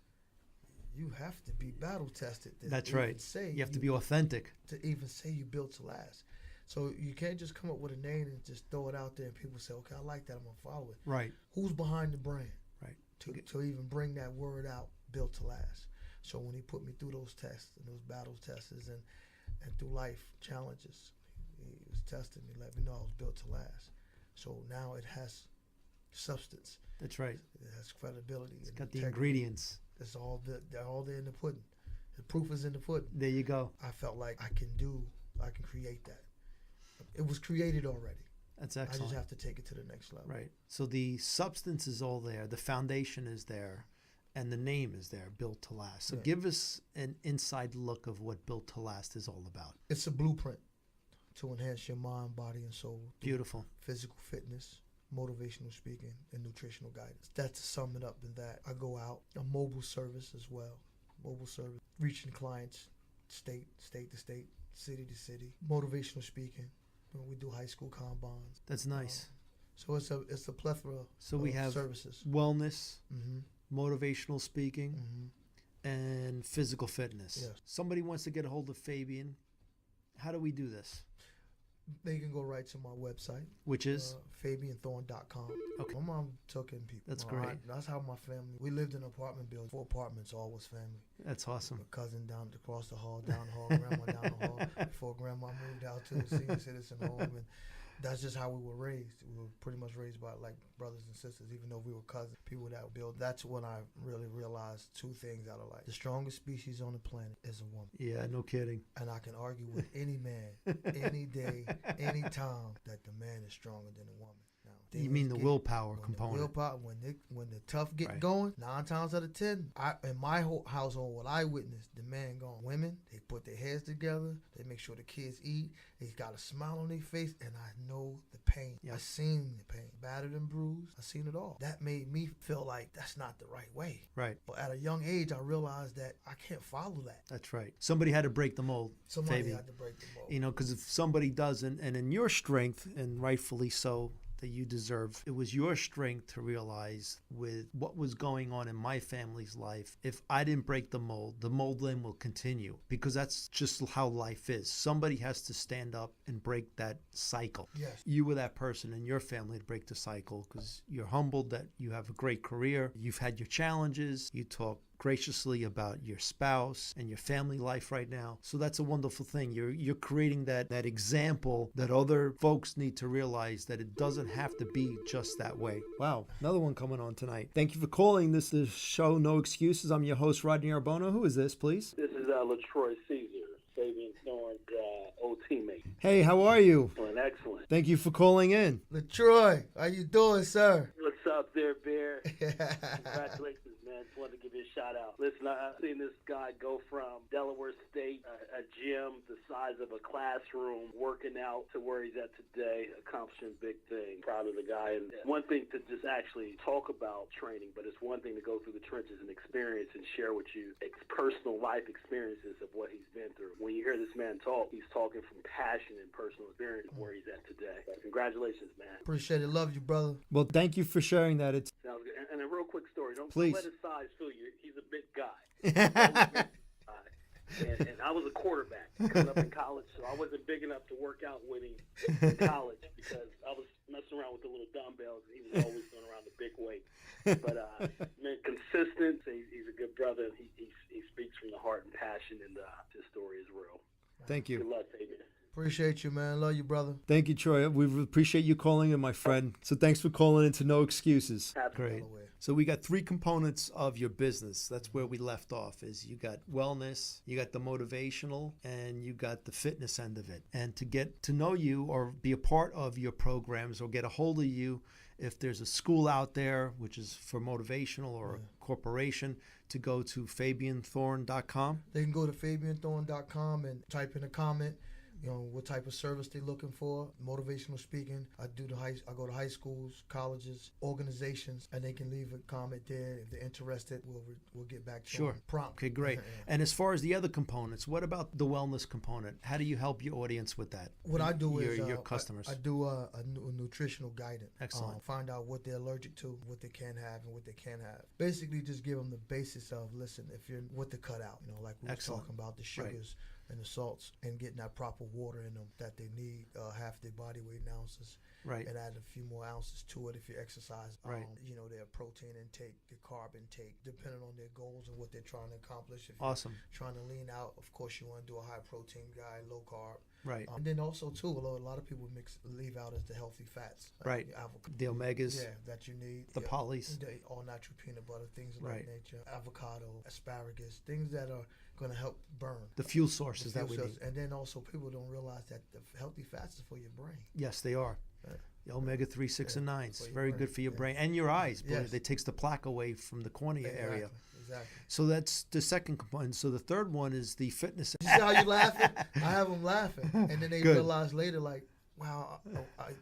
You have to be battle tested. That's right. You have to be authentic. To even say you built to last. So you can't just come up with a name and just throw it out there and people say, okay, I like that, I'm going to follow it. Right. Who's behind the brand? Right. To even bring that word out, built to last. So when he put me through those tests and those battle tests and through life challenges, he was testing me, let me know I was built to last. So now it has substance. That's right. It has credibility. It's got the ingredients. It's they're all there in the pudding. The proof is in the pudding. There you go. I felt like I can create that. It was created already. That's excellent. I just have to take it to the next level. Right. So the substance is all there. The foundation is there. And the name is there, Built to Last. So give us an inside look of what Built to Last is all about. It's a blueprint to enhance your mind, body, and soul. Beautiful. Physical fitness, motivational speaking, and nutritional guidance. That's to sum it up in that. I go out, a mobile service as well. Mobile service, reaching clients, state to state, city to city. Motivational speaking. We do high school combines. That's nice. So it's a plethora so we have services. Wellness, motivational speaking, and physical fitness. Yes. Somebody wants to get a hold of Fabian. How do we do this? They can go right to my website, which is FabianThorne.com. Okay. My mom took in people. That's great. That's how my family. We lived in an apartment building, 4 apartments, all was family. That's awesome. My cousin down across the hall, down the hall, grandma down the hall. Before grandma moved out to the senior citizen home, and that's just how we were raised. We were pretty much raised by like brothers and sisters, even though we were cousins. People that build. That's when I really realized 2 things out of life. The strongest species on the planet is a woman. Yeah, no kidding. And I can argue with any man, any day, any time, that the man is stronger than the woman. Now, you mean the willpower component? The willpower, when the tough get going, 9 times out of 10, in my whole household, what I witnessed, the man going. Women, they put their heads together, they make sure the kids eat, they got a smile on their face, and I know the pain. Yep. I seen the pain, battered and bruised. I seen it all. That made me feel like that's not the right way. Right. But at a young age, I realized that I can't follow that. That's right. Somebody had to break the mold. Somebody had to break the mold. You know, because if somebody doesn't, and in your strength, and rightfully so, that you deserve. It was your strength to realize with what was going on in my family's life, if I didn't break the mold then will continue, because that's just how life is. Somebody has to stand up and break that cycle. Yes. You were that person in your family to break the cycle, because you're humbled that you have a great career. You've had your challenges. You talk graciously about your spouse and your family life right now. So that's a wonderful thing. You're creating that example that other folks need to realize that it doesn't have to be just that way. Wow, another one coming on tonight. Thank you for calling. This is Show No Excuses. I'm your host, Rodney Arbona. Who is this, please? This is LaTroy Caesar, Fabian Thorne's old teammate. Hey, how are you? Excellent. Thank you for calling in. LaTroy, how you doing, sir? What's up there, Bear? Congratulations, man. Just wanted to give you a shout out. Listen, I've seen this guy go from Delaware State, a gym the size of a classroom, working out to where he's at today, accomplishing big things. Proud of the guy. And one thing to just actually talk about training, but it's one thing to go through the trenches and experience and share with you personal life experiences of what he's been through. When you hear this man talk, he's talking from passion and personal experience of where he's at today. So congratulations, man. Appreciate it. Love you, brother. Well, thank you for sharing that. It's Sounds good. And a real quick story. Don't Please. let his size fool you. He's a big guy. And I was a quarterback coming up in college, so I wasn't big enough to work out with him in college because I was messing around with the little dumbbells, and he was always going around the big weight. But, man, consistent. He's a good brother. He speaks from the heart and passion, and his story is real. Thank you. Good luck, Fabian. Appreciate you, man. Love you, brother. Thank you, Troy. We appreciate you calling in, my friend. So thanks for calling into No Excuses. Absolutely. Great. So we got three components of your business. That's where we left off. Is you got wellness, you got the motivational, and you got the fitness end of it. And to get to know you or be a part of your programs or get a hold of you, if there's a school out there which is for motivational or a corporation, to go to fabianthorne.com. They can go to fabianthorne.com and type in a comment, you know, what type of service they're looking for. Motivational speaking. I go to high schools, colleges, organizations, and they can leave a comment there. If they're interested, we'll get back to them. Prompt. Okay, great. And as far as the other components, what about the wellness component? How do you help your audience with that? What I do is your customers. I do a nutritional guidance. Excellent. Find out what they're allergic to, what they can have, and what they can't have. Basically, just give them the basis of, listen, if you're what to cut out. You know, like we were talking about the sugars. Right. And the salts, and getting that proper water in them that they need, half their body weight in ounces, right? And add a few more ounces to it if you exercise. Right. You know, their protein intake, their carb intake, depending on their goals and what they're trying to accomplish. If awesome. You're trying to lean out, of course, you want to do a high protein guy, low carb. Right. And then also too, a lot of people leave out is the healthy fats. Right. The omegas. Yeah, that you need. The polys. The all natural peanut butter, things of right. that nature. Avocado, asparagus, things that are going to help burn. The fuel sources that we need. And then also people don't realize that the healthy fats is for your brain. Yes, they are. The omega-3, 6, and 9 is very brain. good for your brain and your eyes. Yes. It takes the plaque away from the cornea area. Exactly. So that's the second component. So the third one is the fitness. You see how you laughing? I have them laughing. And then they good. realize later, like, wow,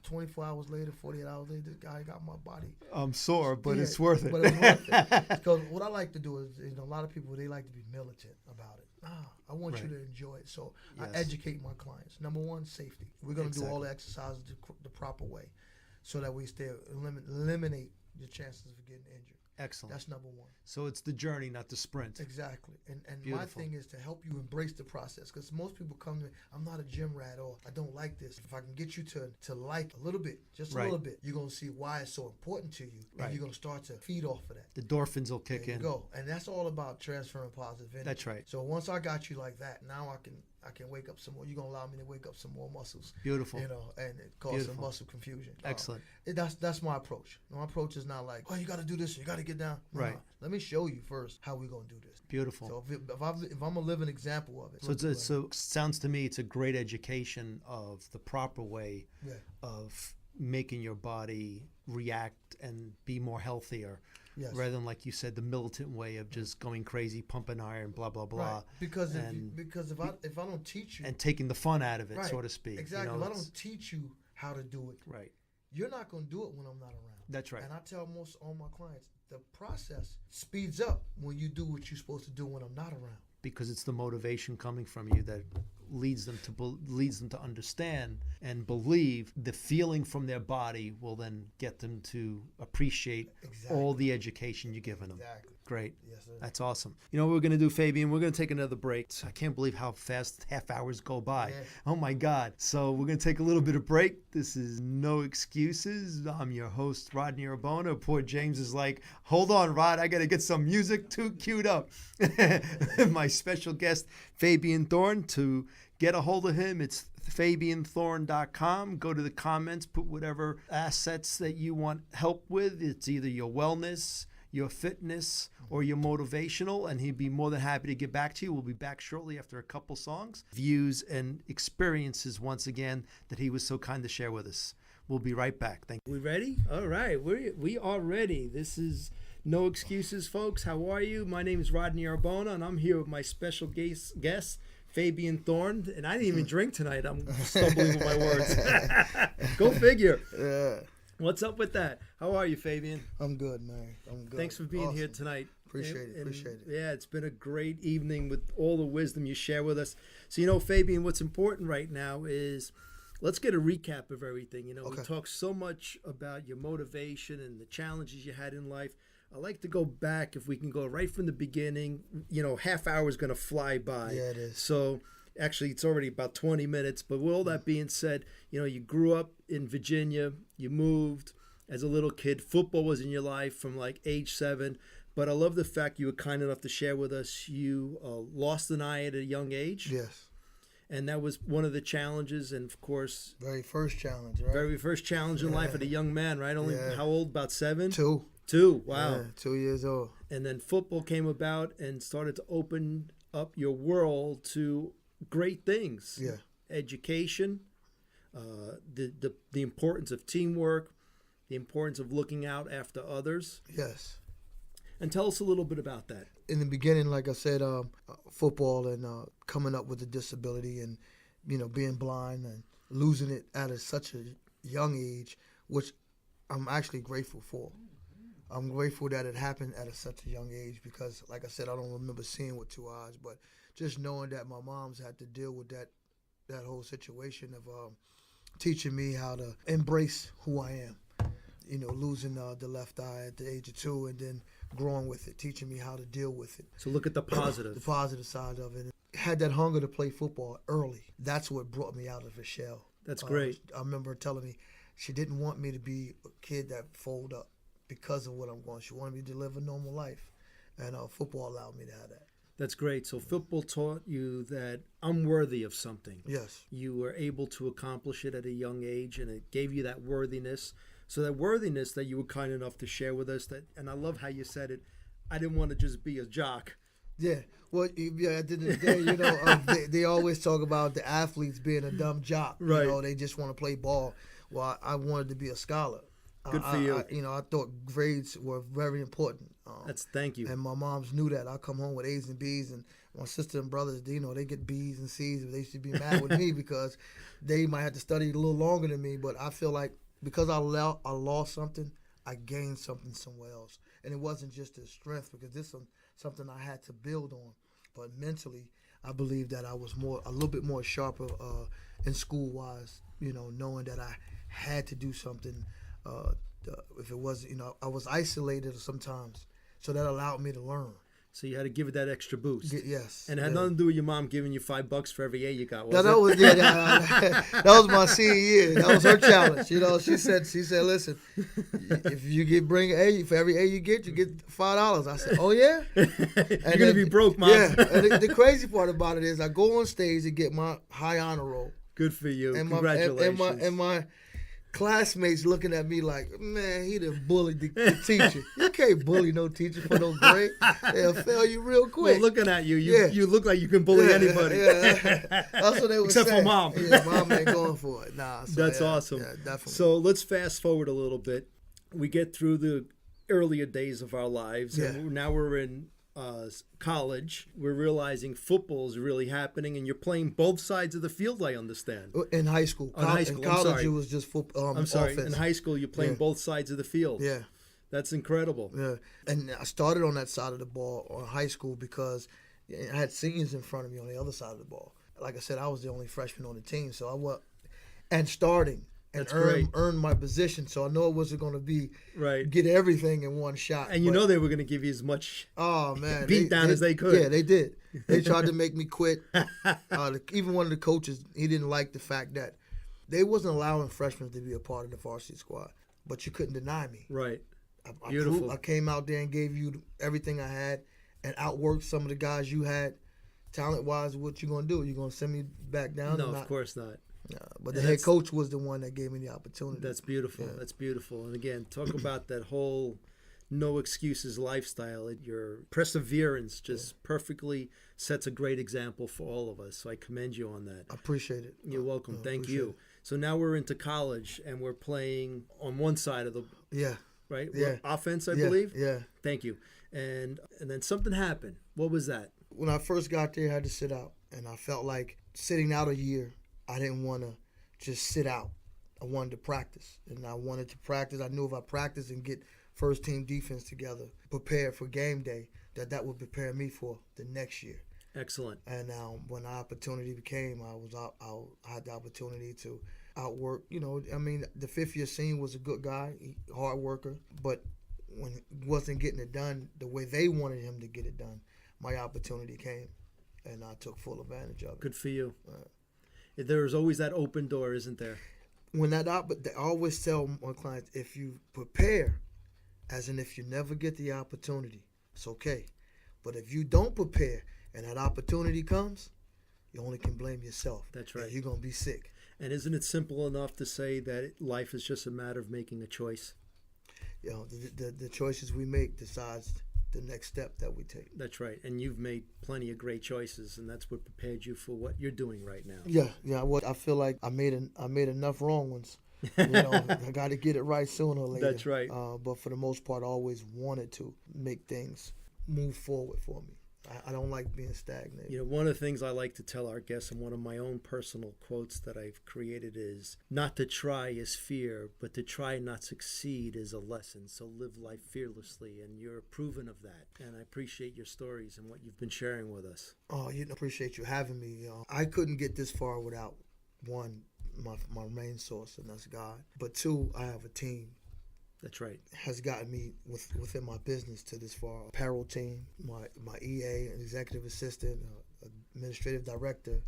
24 hours later, 48 hours later, this guy got my body. I'm sore, but it's worth it. But it's worth it. Because what I like to do is, a lot of people, they like to be militant about it. I want you to enjoy it. So yes. I educate my clients. Number one, safety. We're going to do all the exercises the proper way so that we eliminate the chances of getting injured. Excellent. That's number one. So it's the journey, not the sprint. Exactly. And my thing is to help you embrace the process, because most people come to me, I'm not a gym rat, or I don't like this. If I can get you to like a little bit, just a little bit, you're going to see why it's so important to you. And you're going to start to feed off of that. The endorphins will kick in. Go. And that's all about transferring positive energy. That's right. So once I got you like that, now I can wake up some more. You're going to allow me to wake up some more muscles. Beautiful. You know, and it causes some muscle confusion. Excellent. That's my approach. My approach is not like, oh, you got to do this, you got to get down. No, right. Let me show you first how we're going to do this. Beautiful. So if I'm a living example of it. So it sounds to me it's a great education of the proper way of making your body react and be more healthier. Yes. Rather than, like you said, the militant way of just going crazy, pumping iron, blah, blah, blah. Right. Because if I don't teach you. And taking the fun out of it, so to speak. Exactly. If I don't teach you how to do it, you're not going to do it when I'm not around. That's right. And I tell all my clients, the process speeds up when you do what you're supposed to do when I'm not around. Because it's the motivation coming from you that leads them to understand and believe. The feeling from their body will then get them to appreciate all the education you're giving them. Exactly. Great. Yes, sir. That's awesome. You know what we're going to do, Fabian? We're going to take another break. I can't believe how fast half hours go by. Yeah. Oh, my God. So we're going to take a little bit of break. This is No Excuses. I'm your host, Rodney Arbona. Poor James is like, hold on, Rod. I got to get some music too queued up. My special guest, Fabian Thorne. To get a hold of him, it's fabianthorne.com. Go to the comments, put whatever assets that you want help with. It's either your wellness, your fitness, or your motivational, and he'd be more than happy to get back to you. We'll be back shortly after a couple songs, views and experiences once again that he was so kind to share with us. We'll be right back. Thank you. We ready? All right, we are ready. This is No Excuses, folks. How are you? My name is Rodney Arbona, and I'm here with my special guest, Fabian Thorne. And I didn't even drink tonight. I'm stumbling with my words. Go figure. Yeah. What's up with that? How are you, Fabian? I'm good, man. I'm good. Thanks for being Awesome. here tonight. Appreciate it. Yeah, it's been a great evening with all the wisdom you share with us. So, you know, Fabian, what's important right now is let's get a recap of everything. You know, Okay. we talk so much about your motivation and the challenges you had in life. I like to go back, if we can go right from the beginning. You know, half hour is going to fly by. Yeah, it is. So actually, it's already about 20 minutes. But with all that being said, you know, you grew up in Virginia. You moved as a little kid. Football was in your life from like age 7. But I love the fact you were kind enough to share with us you lost an eye at a young age. Yes. And that was one of the challenges. And, of course, Very first challenge, right? very first challenge in life at a young man, right? Only Yeah. how old? About 7? 2. 2. Wow. Yeah, 2 years old. And then football came about and started to open up your world to great things. Yeah. Education, the importance of teamwork, the importance of looking out after others. Yes. And tell us a little bit about that. In the beginning, like I said, football and coming up with a disability and, you know, being blind and losing it at such a young age, which I'm actually grateful for. I'm grateful that it happened at such a young age because, like I said, I don't remember seeing with 2 eyes, but just knowing that my mom's had to deal with that whole situation of teaching me how to embrace who I am. You know, losing the left eye at the age of 2 and then growing with it, teaching me how to deal with it. So look at the positive. The positive side of it. Had that hunger to play football early. That's what brought me out of a shell. That's great. I remember her telling me she didn't want me to be a kid that fold up because of what I'm going. She wanted me to live a normal life. And football allowed me to have that. That's great. So football taught you that I'm worthy of something. Yes. You were able to accomplish it at a young age, and it gave you that worthiness. So that worthiness that you were kind enough to share with us, and I love how you said it, I didn't want to just be a jock. Yeah. Well, yeah, at the end of the day, you know, they always talk about the athletes being a dumb jock. Right. You know, they just want to play ball. Well, I wanted to be a scholar. Good for you. I thought grades were very important. Thank you. And my moms knew that. I come home with A's and B's, and my sister and brothers, you know, they get B's and C's, but they should be mad with me because they might have to study a little longer than me. But I feel like because I lost something, I gained something somewhere else. And it wasn't just the strength, because this is something I had to build on. But mentally, I believe that I was a little bit more sharper in school-wise, you know, knowing that I had to do something. If it was, you know, I was isolated sometimes. So that allowed me to learn. So you had to give it that extra boost. Yes. And it had nothing to do with your mom giving you $5 for every A you got, was that it? was that was my senior year. That was her challenge. You know, she said, listen, if you bring A, for every A you get $5. I said, oh yeah. You're gonna be broke, Mom. Yeah. And the crazy part about it is, I go on stage and get my high honor roll. Good for you. And Congratulations. And my classmates looking at me like, man, he done bullied the teacher. You can't bully no teacher for no grade. They'll fail you real quick. Well, looking at you, you look like you can bully anybody. Yeah. That's what they were Except saying. for Mom. Yeah, Mom ain't going for it. Nah. So, That's awesome. Yeah, definitely. So let's fast forward a little bit. We get through the earlier days of our lives, and now we're in college. We're realizing football is really happening, and you're playing both sides of the field, I understand. In high school. In high school, In college, it was just football. I'm sorry. Offense. In high school, you're playing both sides of the field. Yeah. That's incredible. Yeah. And I started on that side of the ball on high school because I had seniors in front of me on the other side of the ball. Like I said, I was the only freshman on the team, so I was, and starting. and That's great. earn my position. So I know it wasn't going to be Right. get everything in one shot. And you know they were going to give you as much man, beat down as they could. Yeah, they did. They tried to make me quit. Even one of the coaches, he didn't like the fact that they wasn't allowing freshmen to be a part of the varsity squad, but you couldn't deny me. Right. Beautiful. I came out there and gave you everything I had and outworked some of the guys you had talent-wise. What you going to do? You going to send me back down? No, of course not. But the head coach was the one that gave me the opportunity. That's beautiful. Yeah. That's beautiful. And again, talk about that whole no excuses lifestyle. Your perseverance just perfectly sets a great example for all of us. So I commend you on that. I appreciate it. You're welcome. Thank you. So now we're into college and we're playing on one side of the right? Yeah. Offense, I believe. Yeah. Thank you. And then something happened. What was that? When I first got there, I had to sit out, and I felt like sitting out a year. I didn't want to just sit out. I wanted to practice, and I wanted to practice. I knew if I practiced and get first team defense together, prepared for game day, that would prepare me for the next year. Excellent. And when the opportunity came, I had the opportunity to outwork. You know, I mean, the fifth-year senior was a good guy, hard worker, but when he wasn't getting it done the way they wanted him to get it done, my opportunity came, and I took full advantage of it. Good for you. There's always that open door, isn't there? I always tell my clients, if you prepare, as in if you never get the opportunity, it's okay. But if you don't prepare and that opportunity comes, you only can blame yourself. That's right. You're going to be sick. And isn't it simple enough to say that life is just a matter of making a choice? You know, the choices we make decides the next step that we take. That's right. And you've made plenty of great choices, and that's what prepared you for what you're doing right now. Yeah. I feel like I made enough wrong ones. You know, I got to get it right sooner or later. That's right. But for the most part, I always wanted to make things move forward for me. I don't like being stagnant. You know, one of the things I like to tell our guests, and one of my own personal quotes that I've created is, not to try is fear, but to try and not succeed is a lesson. So live life fearlessly, and you're proven of that. And I appreciate your stories and what you've been sharing with us. Oh, appreciate you having me. I couldn't get this far without, one, my main source, and that's God. But two, I have a team. That's right. Has gotten me within my business to this far. Apparel team, my EA, an executive assistant, administrative director,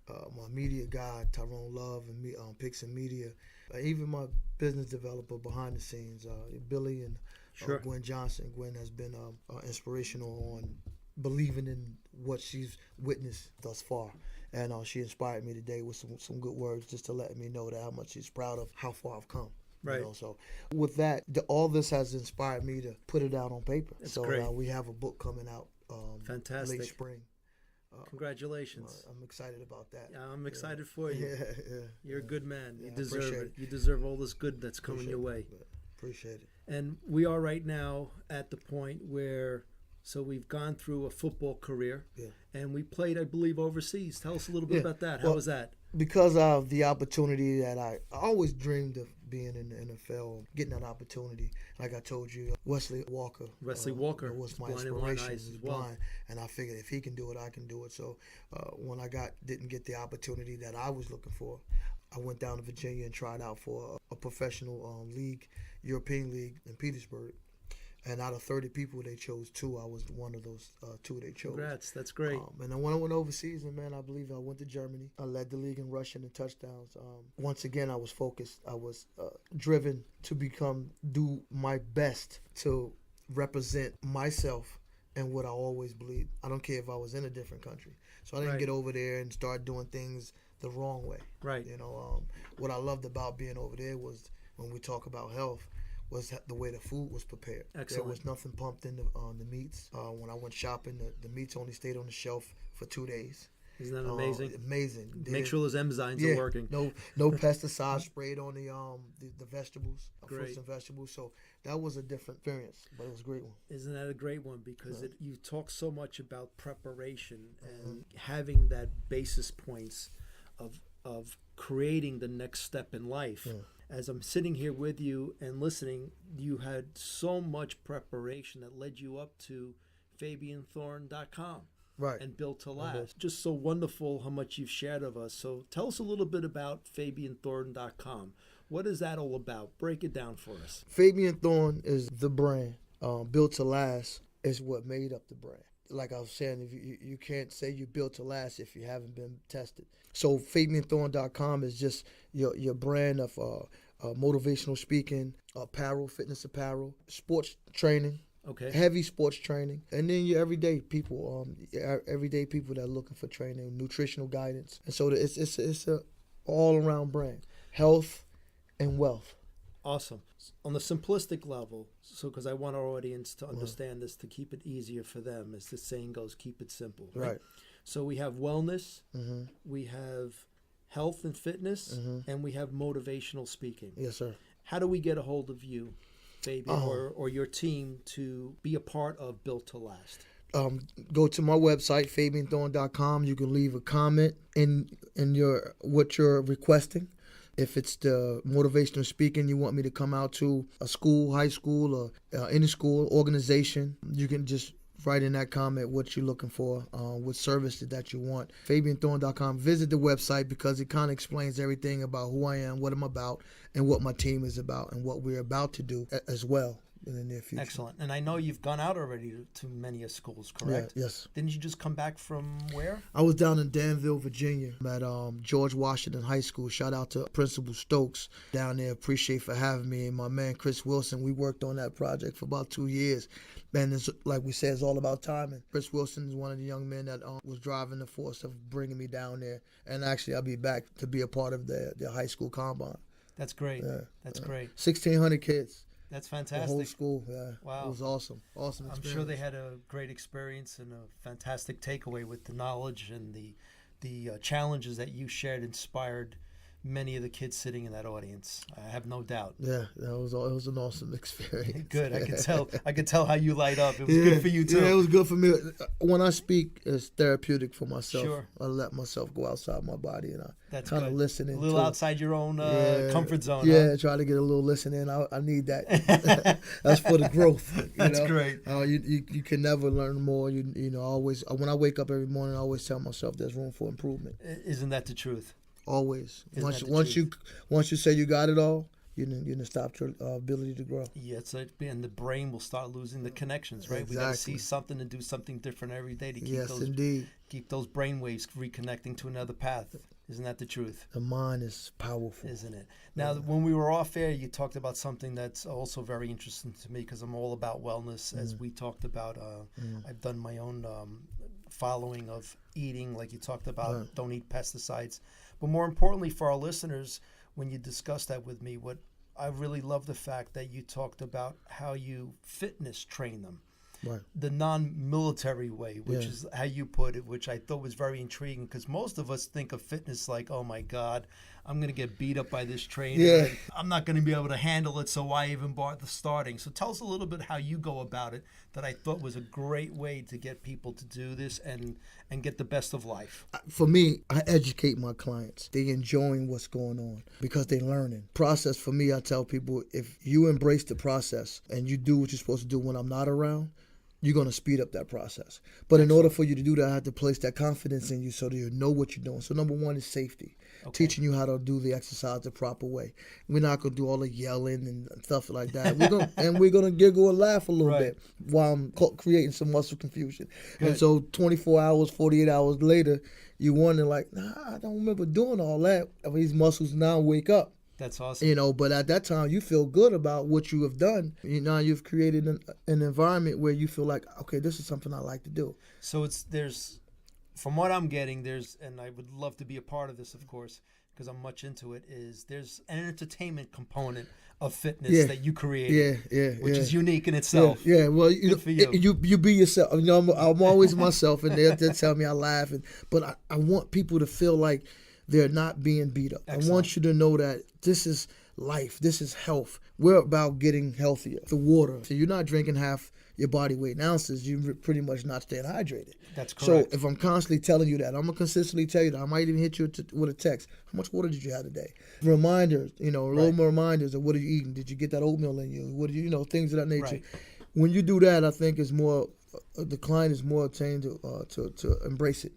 my media guy, Tyrone Love, and me, Pixon Media, even my business developer behind the scenes, Billy and Gwen Johnson. Gwen has been inspirational on believing in what she's witnessed thus far. And she inspired me today with some good words just to let me know that how much she's proud of how far I've come. Right. You know, so with that, all this has inspired me to put it out on paper. That's so great. We have a book coming out Fantastic. late spring. Congratulations. I'm excited about that. I'm excited for you. You're a good man. You deserve it. You it. deserve all this good that's coming your way. Appreciate it. And we are right now at the point where, so we've gone through a football career, and we played, I believe, overseas. Tell us a little bit about that. How was that? Because of the opportunity that I always dreamed of being in the NFL, getting that opportunity. Like I told you, Wesley Walker was my inspiration. He's blind, and I figured if he can do it, I can do it. So when I didn't get the opportunity that I was looking for, I went down to Virginia and tried out for a professional league, European league in Petersburg. And out of 30 people, they chose 2. I was one of those 2 they chose. Congrats, that's great. And then when I went overseas, and man, I believe I went to Germany. I led the league in rushing and touchdowns. Once again, I was focused. I was driven to do my best to represent myself and what I always believed. I don't care if I was in a different country. So I didn't get over there and start doing things the wrong way. Right. You know, what I loved about being over there was when we talk about health, was the way the food was prepared. Excellent. There was nothing pumped in the meats. When I went shopping, the meats only stayed on the shelf for 2 days. Isn't that amazing? Amazing. Make sure those enzymes are working. No pesticides sprayed on the vegetables, fruits and vegetables. So that was a different experience, but it was a great one. Isn't that a great one? Because you talk so much about preparation and having that basis points of creating the next step in life. Yeah. As I'm sitting here with you and listening, you had so much preparation that led you up to FabianThorne.com. Right. And Built to Last. Just so wonderful how much you've shared of us. So tell us a little bit about FabianThorne.com. What is that all about? Break it down for us. Fabian Thorne is the brand. Built to last is what made up the brand. Like I was saying, if you can't say you built to last if you haven't been tested. So FabianThorne.com is just your brand of motivational speaking, apparel, fitness apparel, sports training. Okay. Heavy sports training, and then your everyday people, that are looking for training, nutritional guidance, and so it's a all around brand, health and wealth. Awesome. On the simplistic level, so because I want our audience to understand this, to keep it easier for them, as the saying goes, keep it simple. Right. So we have wellness, we have health and fitness, and we have motivational speaking. Yes, sir. How do we get a hold of you, Fabian, or your team to be a part of Built to Last? Go to my website, FabianThorne.com. You can leave a comment in what you're requesting. If it's the motivational speaking you want me to come out to a school, high school, or any school, organization, you can just write in that comment what you're looking for, what service that you want. FabianThorne.com. Visit the website because it kind of explains everything about who I am, what I'm about, and what my team is about, and what we're about to do as well in the near future. Excellent. And I know you've gone out already to many schools, correct? Yeah, yes. Didn't you just come back from where? I was down in Danville, Virginia at George Washington High School. Shout out to Principal Stokes down there. Appreciate for having me. And my man Chris Wilson, we worked on that project for about 2 years. And it's, like we said, it's all about timing. Chris Wilson is one of the young men that was driving the force of bringing me down there. And actually, I'll be back to be a part of the high school combine. That's great. Yeah, That's great. 1,600 kids. That's fantastic. The whole school, yeah. Wow. It was awesome. Awesome experience. I'm sure they had a great experience and a fantastic takeaway with the knowledge and the challenges that you shared inspired many of the kids sitting in that audience. I have no doubt. Yeah, it was an awesome experience. Good. I could tell how you light up. It was good for you too. Yeah, it was good for me. When I speak, it's therapeutic for myself. Sure. I let myself go outside my body and I kind of listen in. A little outside your own comfort zone. Yeah, try to get a little listen in. I need that. That's for the growth. That's great. You can never learn more. You know, always when I wake up every morning, I always tell myself there's room for improvement. Isn't that the truth? Always. Once you say you got it all, you're gonna stop your ability to grow. Yeah, and the brain will start losing the connections, right? Exactly. We got to see something and do something different every day to keep those brain waves reconnecting to another path. Isn't that the truth? The mind is powerful, isn't it? Now, when we were off air, you talked about something that's also very interesting to me because I'm all about wellness. As we talked about, I've done my own following of eating, like you talked about. Don't eat pesticides. But more importantly for our listeners, when you discussed that with me, what I really love the fact that you talked about how you fitness train them. Right. The non-military way, which is how you put it, which I thought was very intriguing because most of us think of fitness like, oh my God, I'm going to get beat up by this trainer. Yeah. I'm not going to be able to handle it, so why even bother starting? So tell us a little bit how you go about it that I thought was a great way to get people to do this and get the best of life. For me, I educate my clients. They enjoying what's going on because they learning. Process for me, I tell people, if you embrace the process and you do what you're supposed to do when I'm not around, you're going to speed up that process. But in order for you to do that, I have to place that confidence in you so that you know what you're doing. So number one is safety. Okay. Teaching you how to do the exercise the proper way. We're not going to do all the yelling and stuff like that. We're going to giggle and laugh a little bit while I'm creating some muscle confusion. Good. And so 24 hours, 48 hours later, you wonder like, I don't remember doing all that. These muscles now wake up. That's awesome. You know, but at that time, you feel good about what you have done. You've created an environment where you feel like, okay, this is something I like to do. So from what I'm getting, and I would love to be a part of this, of course, because I'm much into it, there's an entertainment component of fitness that you created, which is unique in itself. Yeah. Well, you be yourself. You know, I'm always myself, and they'll tell me I laugh, but I want people to feel like they're not being beat up. Excellent. I want you to know that this is life. This is health. We're about getting healthier. The water. So you're not drinking half your body weight in ounces. You're pretty much not staying hydrated. That's correct. So if I'm constantly telling you that, I'm going to consistently tell you that. I might even hit you with a text. How much water did you have today? Reminders, little more reminders of what are you eating? Did you get that oatmeal in you? What do you things of that nature. Right. When you do that, I think the client is more attained to embrace it.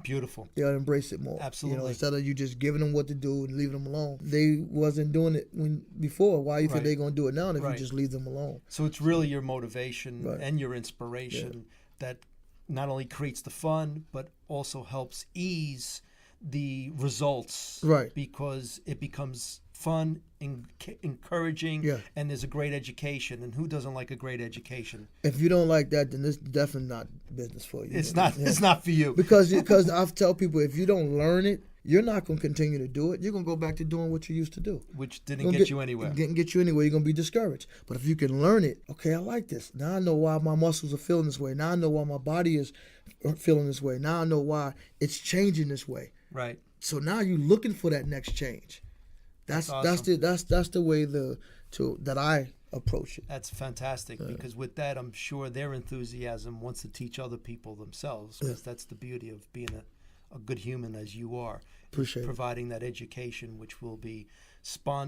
Beautiful. They'll embrace it more. Absolutely. Instead of you just giving them what to do and leaving them alone. They wasn't doing it before. Why you think they're going to do it now if you just leave them alone? So it's really your motivation and your inspiration that not only creates the fun, but also helps ease the results. Right. Because it becomes fun, encouraging, and there's a great education. And who doesn't like a great education? If you don't like that, then this is definitely not business for you. It's not. It's not for you. Because I tell people, if you don't learn it, you're not going to continue to do it. You're going to go back to doing what you used to do. Which didn't get you anywhere. Didn't get you anywhere. You're going to be discouraged. But if you can learn it, okay, I like this. Now I know why my muscles are feeling this way. Now I know why my body is feeling this way. Now I know why it's changing this way. Right. So now you're looking for that next change. That's awesome. that's the way that I approach it. That's fantastic because with that, I'm sure their enthusiasm wants to teach other people themselves. Because that's the beauty of being a good human as you are. Appreciate providing that education, which will be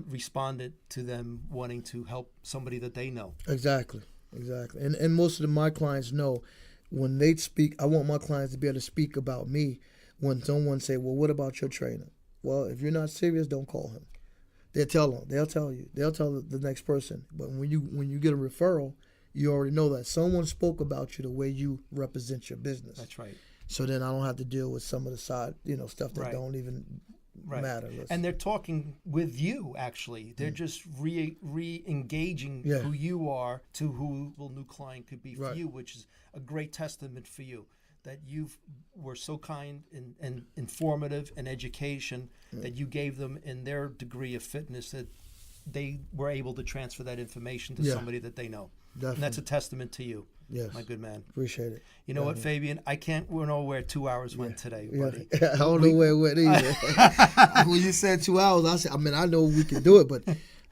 responded to them wanting to help somebody that they know. Exactly. And most of my clients know when they speak. I want my clients to be able to speak about me. When someone say, "Well, what about your trainer?" Well, if you're not serious, don't call him. They'll tell them. They'll tell you. They'll tell the next person. But when you get a referral, you already know that someone spoke about you the way you represent your business. That's right. So then I don't have to deal with some of the side, stuff that don't even matter. And they're talking with you, actually. They're just re-engaging who you are to who a new client could be for you, which is a great testament for you. That you were so kind and informative and education that you gave them in their degree of fitness that they were able to transfer that information to somebody that they know. Definitely. And that's a testament to you, my good man. Appreciate it. You know what, Fabian? I can't know where 2 hours went today, buddy. I don't know where it went either. When you said 2 hours, I know we can do it, but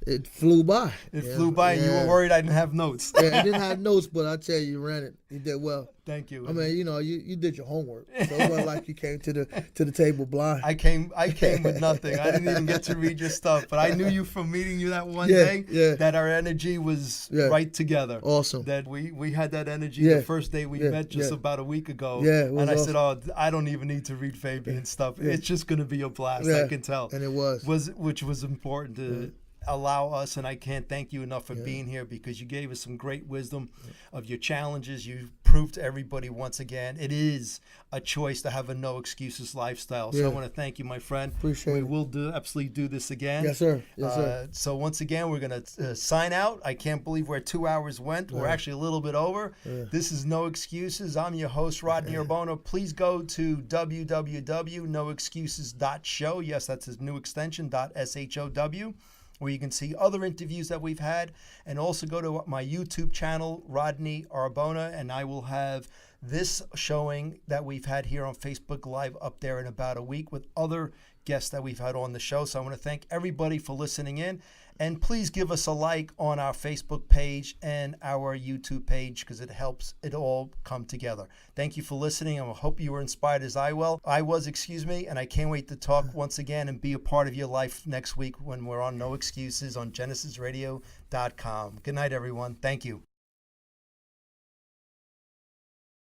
it flew by. It flew by, and you were worried I didn't have notes. I didn't have notes, but I tell you ran it. You did well. Thank you. You did your homework. So it wasn't like you came to the table blind. I came with nothing. I didn't even get to read your stuff, but I knew you from meeting you that one day. That our energy was right together. Awesome. That we had that energy the first day we met just about a week ago. And I said, "Oh, I don't even need to read Fabian's stuff. It's just going to be a blast. I can tell." And it was. Which was important to allow us, and I can't thank you enough for being here because you gave us some great wisdom of your challenges. You proved to everybody once again it is a choice to have a no excuses lifestyle. So I want to thank you, my friend. Appreciate it. We will absolutely do this again. Yes, sir. Yes, sir. So once again, we're going to sign out. I can't believe where 2 hours went. We're actually a little bit over. This is No Excuses. I'm your host, Rodney Urbono. Please go to www.noexcuses.show. Yes, that's his new extension, .show. Where you can see other interviews that we've had, and also go to my YouTube channel, Rodney Arbona, and I will have this showing that we've had here on Facebook Live up there in about a week with other guests that we've had on the show. So I want to thank everybody for listening in, and please give us a like on our Facebook page and our YouTube page because it helps it all come together. Thank you for listening, and I hope you were inspired as I was, and I can't wait to talk once again and be a part of your life next week when we're on No Excuses on GenesisRadio.com. Good night, everyone. Thank you.